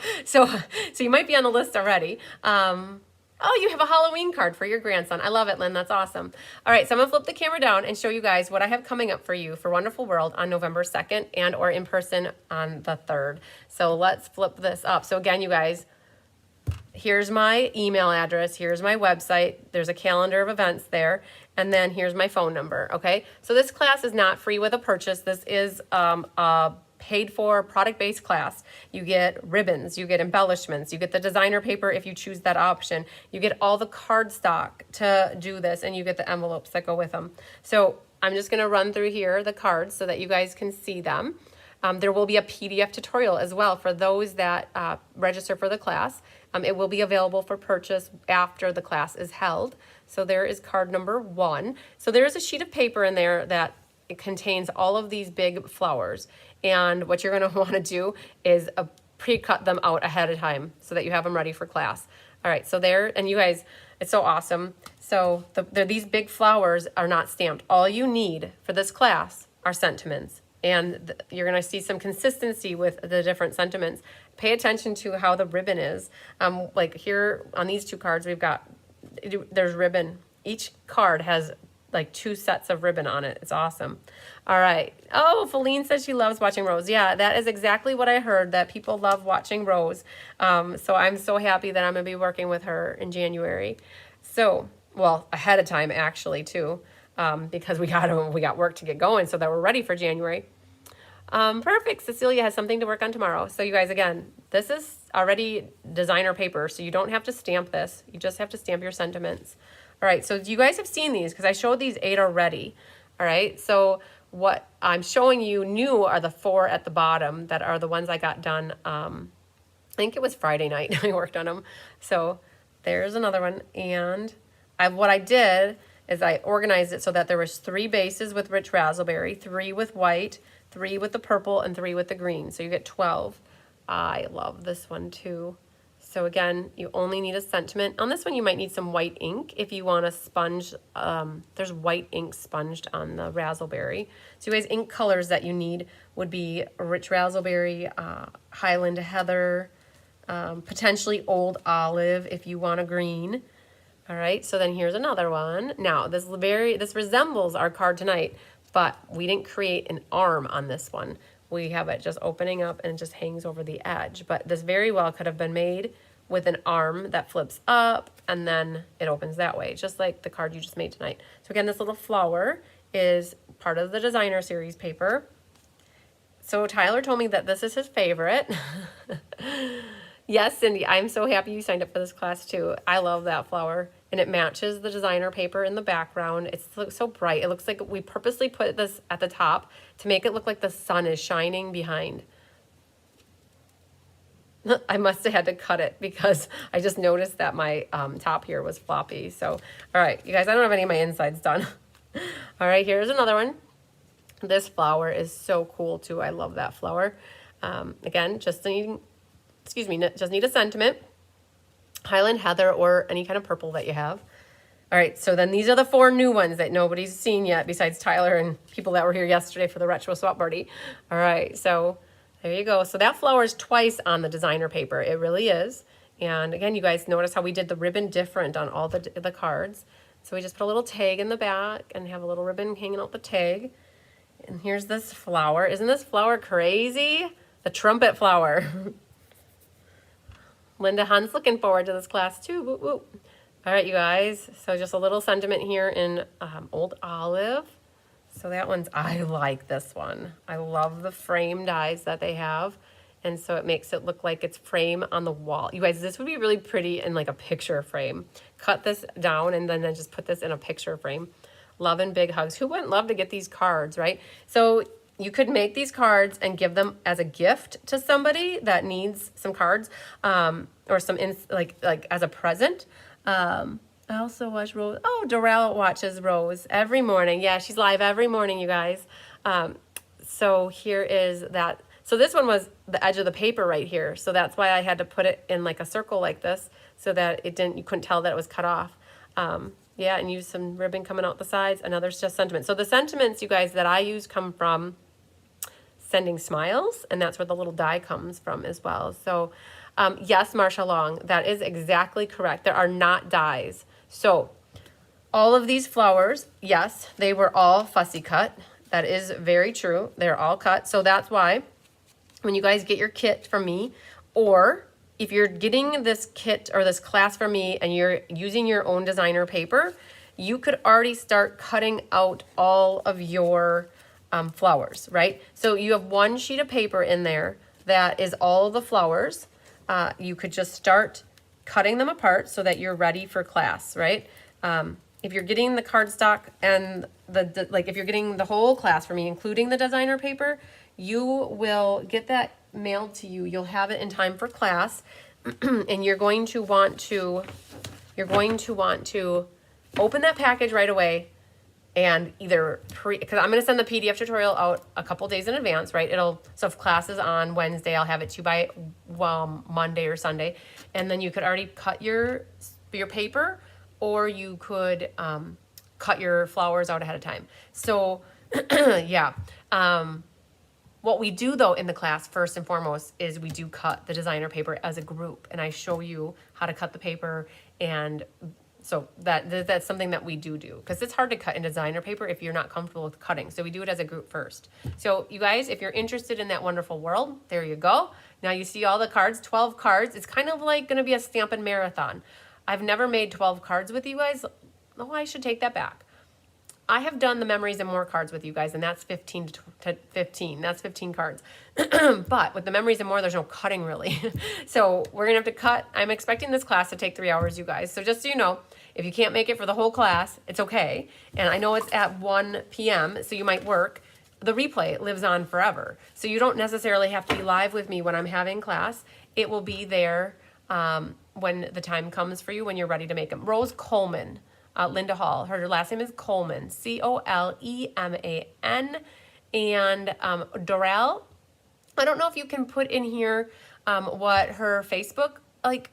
you might be on the list already. Oh, you have a Halloween card for your grandson. I love it, Lynn. That's awesome. All right, so I'm going to flip the camera down and show you guys what I have coming up for you for Wonderful World on November 2nd and or in person on the 3rd. So let's flip this up. So again, you guys, here's my email address. Here's my website. There's a calendar of events there. And then here's my phone number, okay? So this class is not free with a purchase. This is a paid for product-based class. You get ribbons, you get embellishments, you get the designer paper if you choose that option, you get all the card stock to do this, and you get the envelopes that go with them. So I'm just going to run through here the cards so that you guys can see them. There will be a PDF tutorial as well for those that register for the class. It will be available for purchase after the class is held. So there is card number 1. So there is a sheet of paper in there that it contains all of these big flowers. And what you're going to want to do is pre-cut them out ahead of time so that you have them ready for class. All right, so there, and you guys, it's so awesome. So these big flowers are not stamped. All you need for this class are sentiments. And you're going to see some consistency with the different sentiments. Pay attention to how the ribbon is. Like here on these 2 cards, there's ribbon. Each card has like 2 sets of ribbon on it. It's awesome. All right. Oh, Feline says she loves watching Rose. Yeah, that is exactly what I heard, that people love watching Rose. So I'm so happy that I'm going to be working with her in January. So, well, ahead of time actually too, because we got work to get going so that we're ready for January. Perfect. Cecilia has something to work on tomorrow. So you guys, again, this is already designer paper, so you don't have to stamp this. You just have to stamp your sentiments. All right, so you guys have seen these because I showed these 8 already. All right, so what I'm showing you new are the 4 at the bottom that are the ones I got done. I think it was Friday night I worked on them. So there's another one. And what I did is I organized it so that there was 3 bases with rich raspberry, 3 with white, 3 with the purple, and 3 with the green. So you get 12. I love this one too. So again, you only need a sentiment. On this one, you might need some white ink if you want a sponge. There's white ink sponged on the raspberry. So you guys, ink colors that you need would be rich raspberry, Highland heather, potentially old olive if you want a green. All right, so then here's another one. Now, this resembles our card tonight, but we didn't create an arm on this one. We have it just opening up and it just hangs over the edge. But this very well could have been made with an arm that flips up and then it opens that way, just like the card you just made tonight. So again, this little flower is part of the designer series paper. So Tyler told me that this is his favorite. Yes, Cindy, I'm so happy you signed up for this class too. I love that flower. And it matches the designer paper in the background. It looks so bright. It looks like we purposely put this at the top to make it look like the sun is shining behind. I must have had to cut it because I just noticed that my top here was floppy. So, all right, you guys, I don't have any of my insides done. All right, here's another one. This flower is so cool too. I love that flower. Again, just need a sentiment. Highland heather or any kind of purple that you have. All right, so then these are the 4 new ones that nobody's seen yet besides Tyler and people that were here yesterday for the retro swap party. All right, so there you go. So that flower is twice on the designer paper. It really is. And again, you guys notice how we did the ribbon different on all the cards. So we just put a little tag in the back and have a little ribbon hanging out the tag. And here's this flower. Isn't this flower crazy? The trumpet flower. Linda Hunt's looking forward to this class too. Woo, woo. All right, you guys. So just a little sentiment here in Old Olive. So that one's, I like this one. I love the frame dies that they have. And so it makes it look like it's frame on the wall. You guys, this would be really pretty in like a picture frame. Cut this down and then just put this in a picture frame. Love and big hugs. Who wouldn't love to get these cards, right? So you could make these cards and give them as a gift to somebody that needs some cards, or some like as a present. I also watch Rose. Oh, Dorel watches Rose every morning. Yeah, she's live every morning, you guys. So here is that. So this one was the edge of the paper right here. So that's why I had to put it in like a circle like this so that you couldn't tell that it was cut off. Yeah, and use some ribbon coming out the sides. Another's just sentiment. So the sentiments, you guys, that I use come from Sending Smiles, and that's where the little die comes from as well. So yes, Marsha Long, that is exactly correct. There are not dies. So all of these flowers, yes, they were all fussy cut. That is very true. They're all cut. So that's why when you guys get your kit from me, or if you're getting this kit or this class from me and you're using your own designer paper, you could already start cutting out all of your flowers, right? So you have one sheet of paper in there that is all the flowers. You could just start cutting them apart so that you're ready for class, right? If you're getting the cardstock and if you're getting the whole class from me, including the designer paper, you will get that mailed to you. You'll have it in time for class, and you're going to want to open that package right away, and either because I'm going to send the PDF tutorial out a couple days in advance, right? So if class is on Wednesday, I'll have it to you by Monday or Sunday, and then you could already cut your paper, or you could cut your flowers out ahead of time. So yeah. What we do though in the class first and foremost is we do cut the designer paper as a group, and I show you how to cut the paper, and so that's something that we do because it's hard to cut in designer paper if you're not comfortable with cutting. So we do it as a group first. So you guys, if you're interested in that wonderful world, there you go. Now you see all the cards, 12 cards. It's kind of like going to be a Stampin' Marathon. I've never made 12 cards with you guys. Oh, I should take that back. I have done the Memories and More cards with you guys, and that's 15 to 15. That's 15 cards. But with the Memories and More, there's no cutting really. So we're going to have to cut. I'm expecting this class to take 3 hours, you guys. So just so you know, if you can't make it for the whole class, it's okay. And I know it's at 1 p.m., so you might work. The replay lives on forever. So you don't necessarily have to be live with me when I'm having class. It will be there when the time comes for you, when you're ready to make them. Rose Coleman. Linda Hall. Her last name is Coleman, Coleman. And Dorel, I don't know if you can put in here what her Facebook website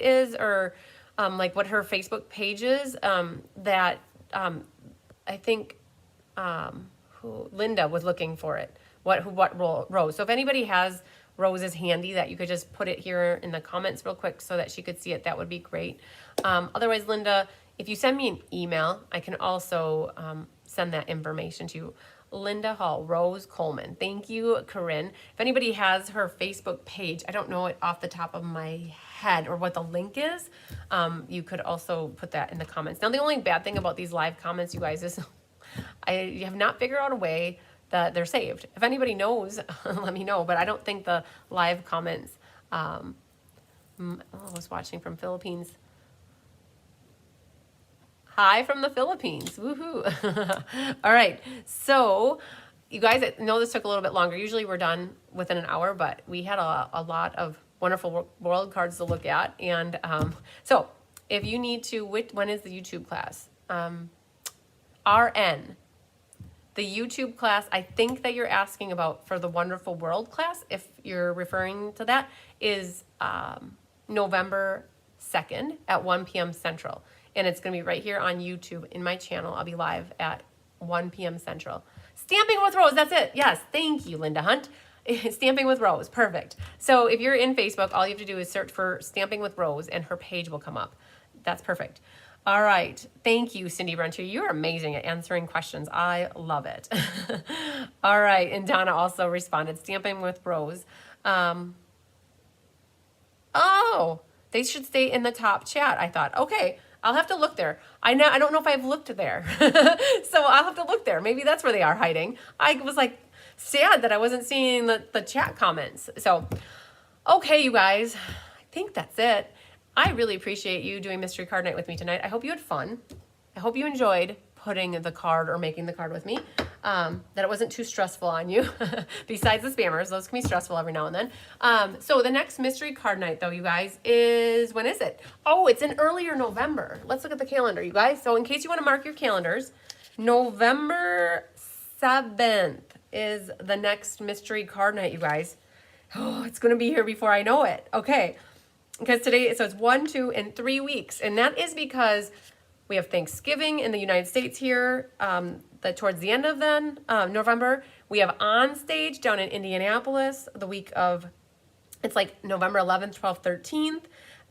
is, or like what her Facebook page is. I think who Linda was looking for it. What Rose. So if anybody has Rose is handy, that you could just put it here in the comments real quick so that she could see it, that would be great. Otherwise, Linda, if you send me an email, I can also send that information to you. Linda Hall, Rose Coleman. Thank you, Corinne. If anybody has her Facebook page, I don't know it off the top of my head or what the link is, you could also put that in the comments. Now, the only bad thing about these live comments, you guys, is I have not figured out a way that they're saved. If anybody knows, let me know. But I don't think the live comments. I was watching from Philippines. Hi from the Philippines. Woohoo. All right. So you guys, I know this took a little bit longer. Usually we're done within an hour, but we had a lot of wonderful world cards to look at. And so if you need to, when is the YouTube class? RN. The YouTube class, I think that you're asking about for the Wonderful World class, if you're referring to that, is November 2nd at 1 p.m. Central. And it's going to be right here on YouTube in my channel. I'll be live at 1 p.m. Central. Stamping with Rose, that's it. Yes, thank you, Linda Hunt. Stamping with Rose, perfect. So if you're in Facebook, all you have to do is search for Stamping with Rose and her page will come up. That's perfect. All right. Thank you, Cindy Bruncher. You're amazing at answering questions. I love it. All right. And Donna also responded, Stamping with Rose. Oh, they should stay in the top chat, I thought. Okay. I'll have to look there. I don't know if I've looked there. So I'll have to look there. Maybe that's where they are hiding. I was like, sad that I wasn't seeing the chat comments. So, okay, you guys, I think that's it. I really appreciate you doing mystery card night with me tonight. I hope you had fun. I hope you enjoyed putting the card or making the card with me. That it wasn't too stressful on you. Besides the spammers, those can be stressful every now and then. So the next mystery card night, though, you guys, is, when is it? Oh, it's in earlier November. Let's look at the calendar, you guys. So in case you want to mark your calendars, November 7th is the next mystery card night, you guys. Oh, it's going to be here before I know it. Okay. Because today, so it's 1, 2, and 3 weeks. And that is because we have Thanksgiving in the United States here, towards the end of November. We have On Stage down in Indianapolis the week of, it's like November 11th, 12th, 13th.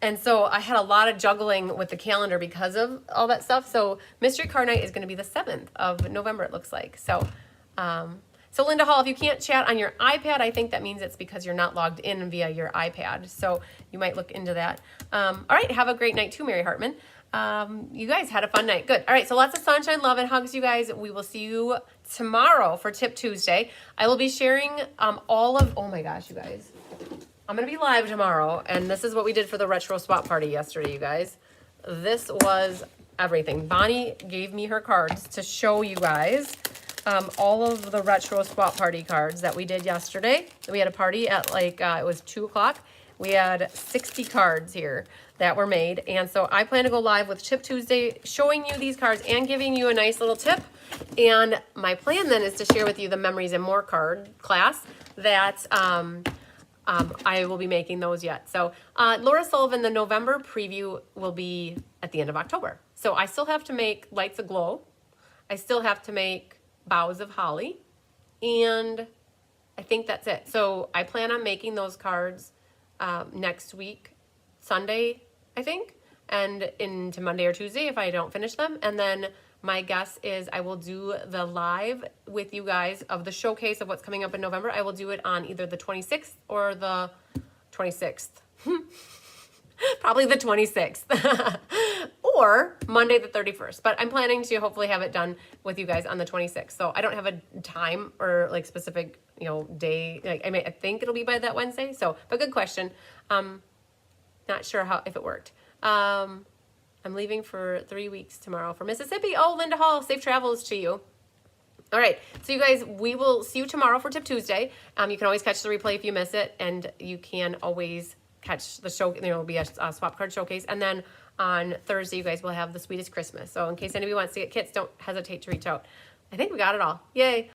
And so I had a lot of juggling with the calendar because of all that stuff. So Mystery Card Night is going to be the 7th of November, it looks like. So, so Linda Hall, if you can't chat on your iPad, I think that means it's because you're not logged in via your iPad. So you might look into that. All right, have a great night too, Mary Hartman. You guys had a fun night. Good. All right, so lots of sunshine, love, and hugs, you guys. We will see you tomorrow for Tip Tuesday. I will be sharing oh my gosh, you guys. I'm going to be live tomorrow, and this is what we did for the retro swap party yesterday, you guys. This was everything. Bonnie gave me her cards to show you guys all of the retro swap party cards that we did yesterday. We had a party at like, it was 2 o'clock. We had 60 cards here that were made. And so I plan to go live with Tip Tuesday, showing you these cards and giving you a nice little tip. And my plan then is to share with you the Memories and More card class that I will be making those yet. So Laura Sullivan, the November preview will be at the end of October. So I still have to make Lights Aglow. I still have to make Boughs of Holly. And I think that's it. So I plan on making those cards next week, Sunday, I think, and into Monday or Tuesday if I don't finish them. And then my guess is I will do the live with you guys of the showcase of what's coming up in November. I will do it on either the 26th or the 26th. Probably the 26th. Or Monday the 31st. But I'm planning to hopefully have it done with you guys on the 26th. So I don't have a time or like specific, day. Like I think it'll be by that Wednesday. So, but good question. Not sure if it worked. I'm leaving for 3 weeks tomorrow for Mississippi. Oh, Linda Hall, safe travels to you. All right, so you guys, we will see you tomorrow for Tip Tuesday. You can always catch the replay if you miss it, and you can always catch the show. There will be a swap card showcase, and then on Thursday, you guys will have the Sweetest Christmas. So in case anybody wants to get kits, don't hesitate to reach out. I think we got it all. Yay.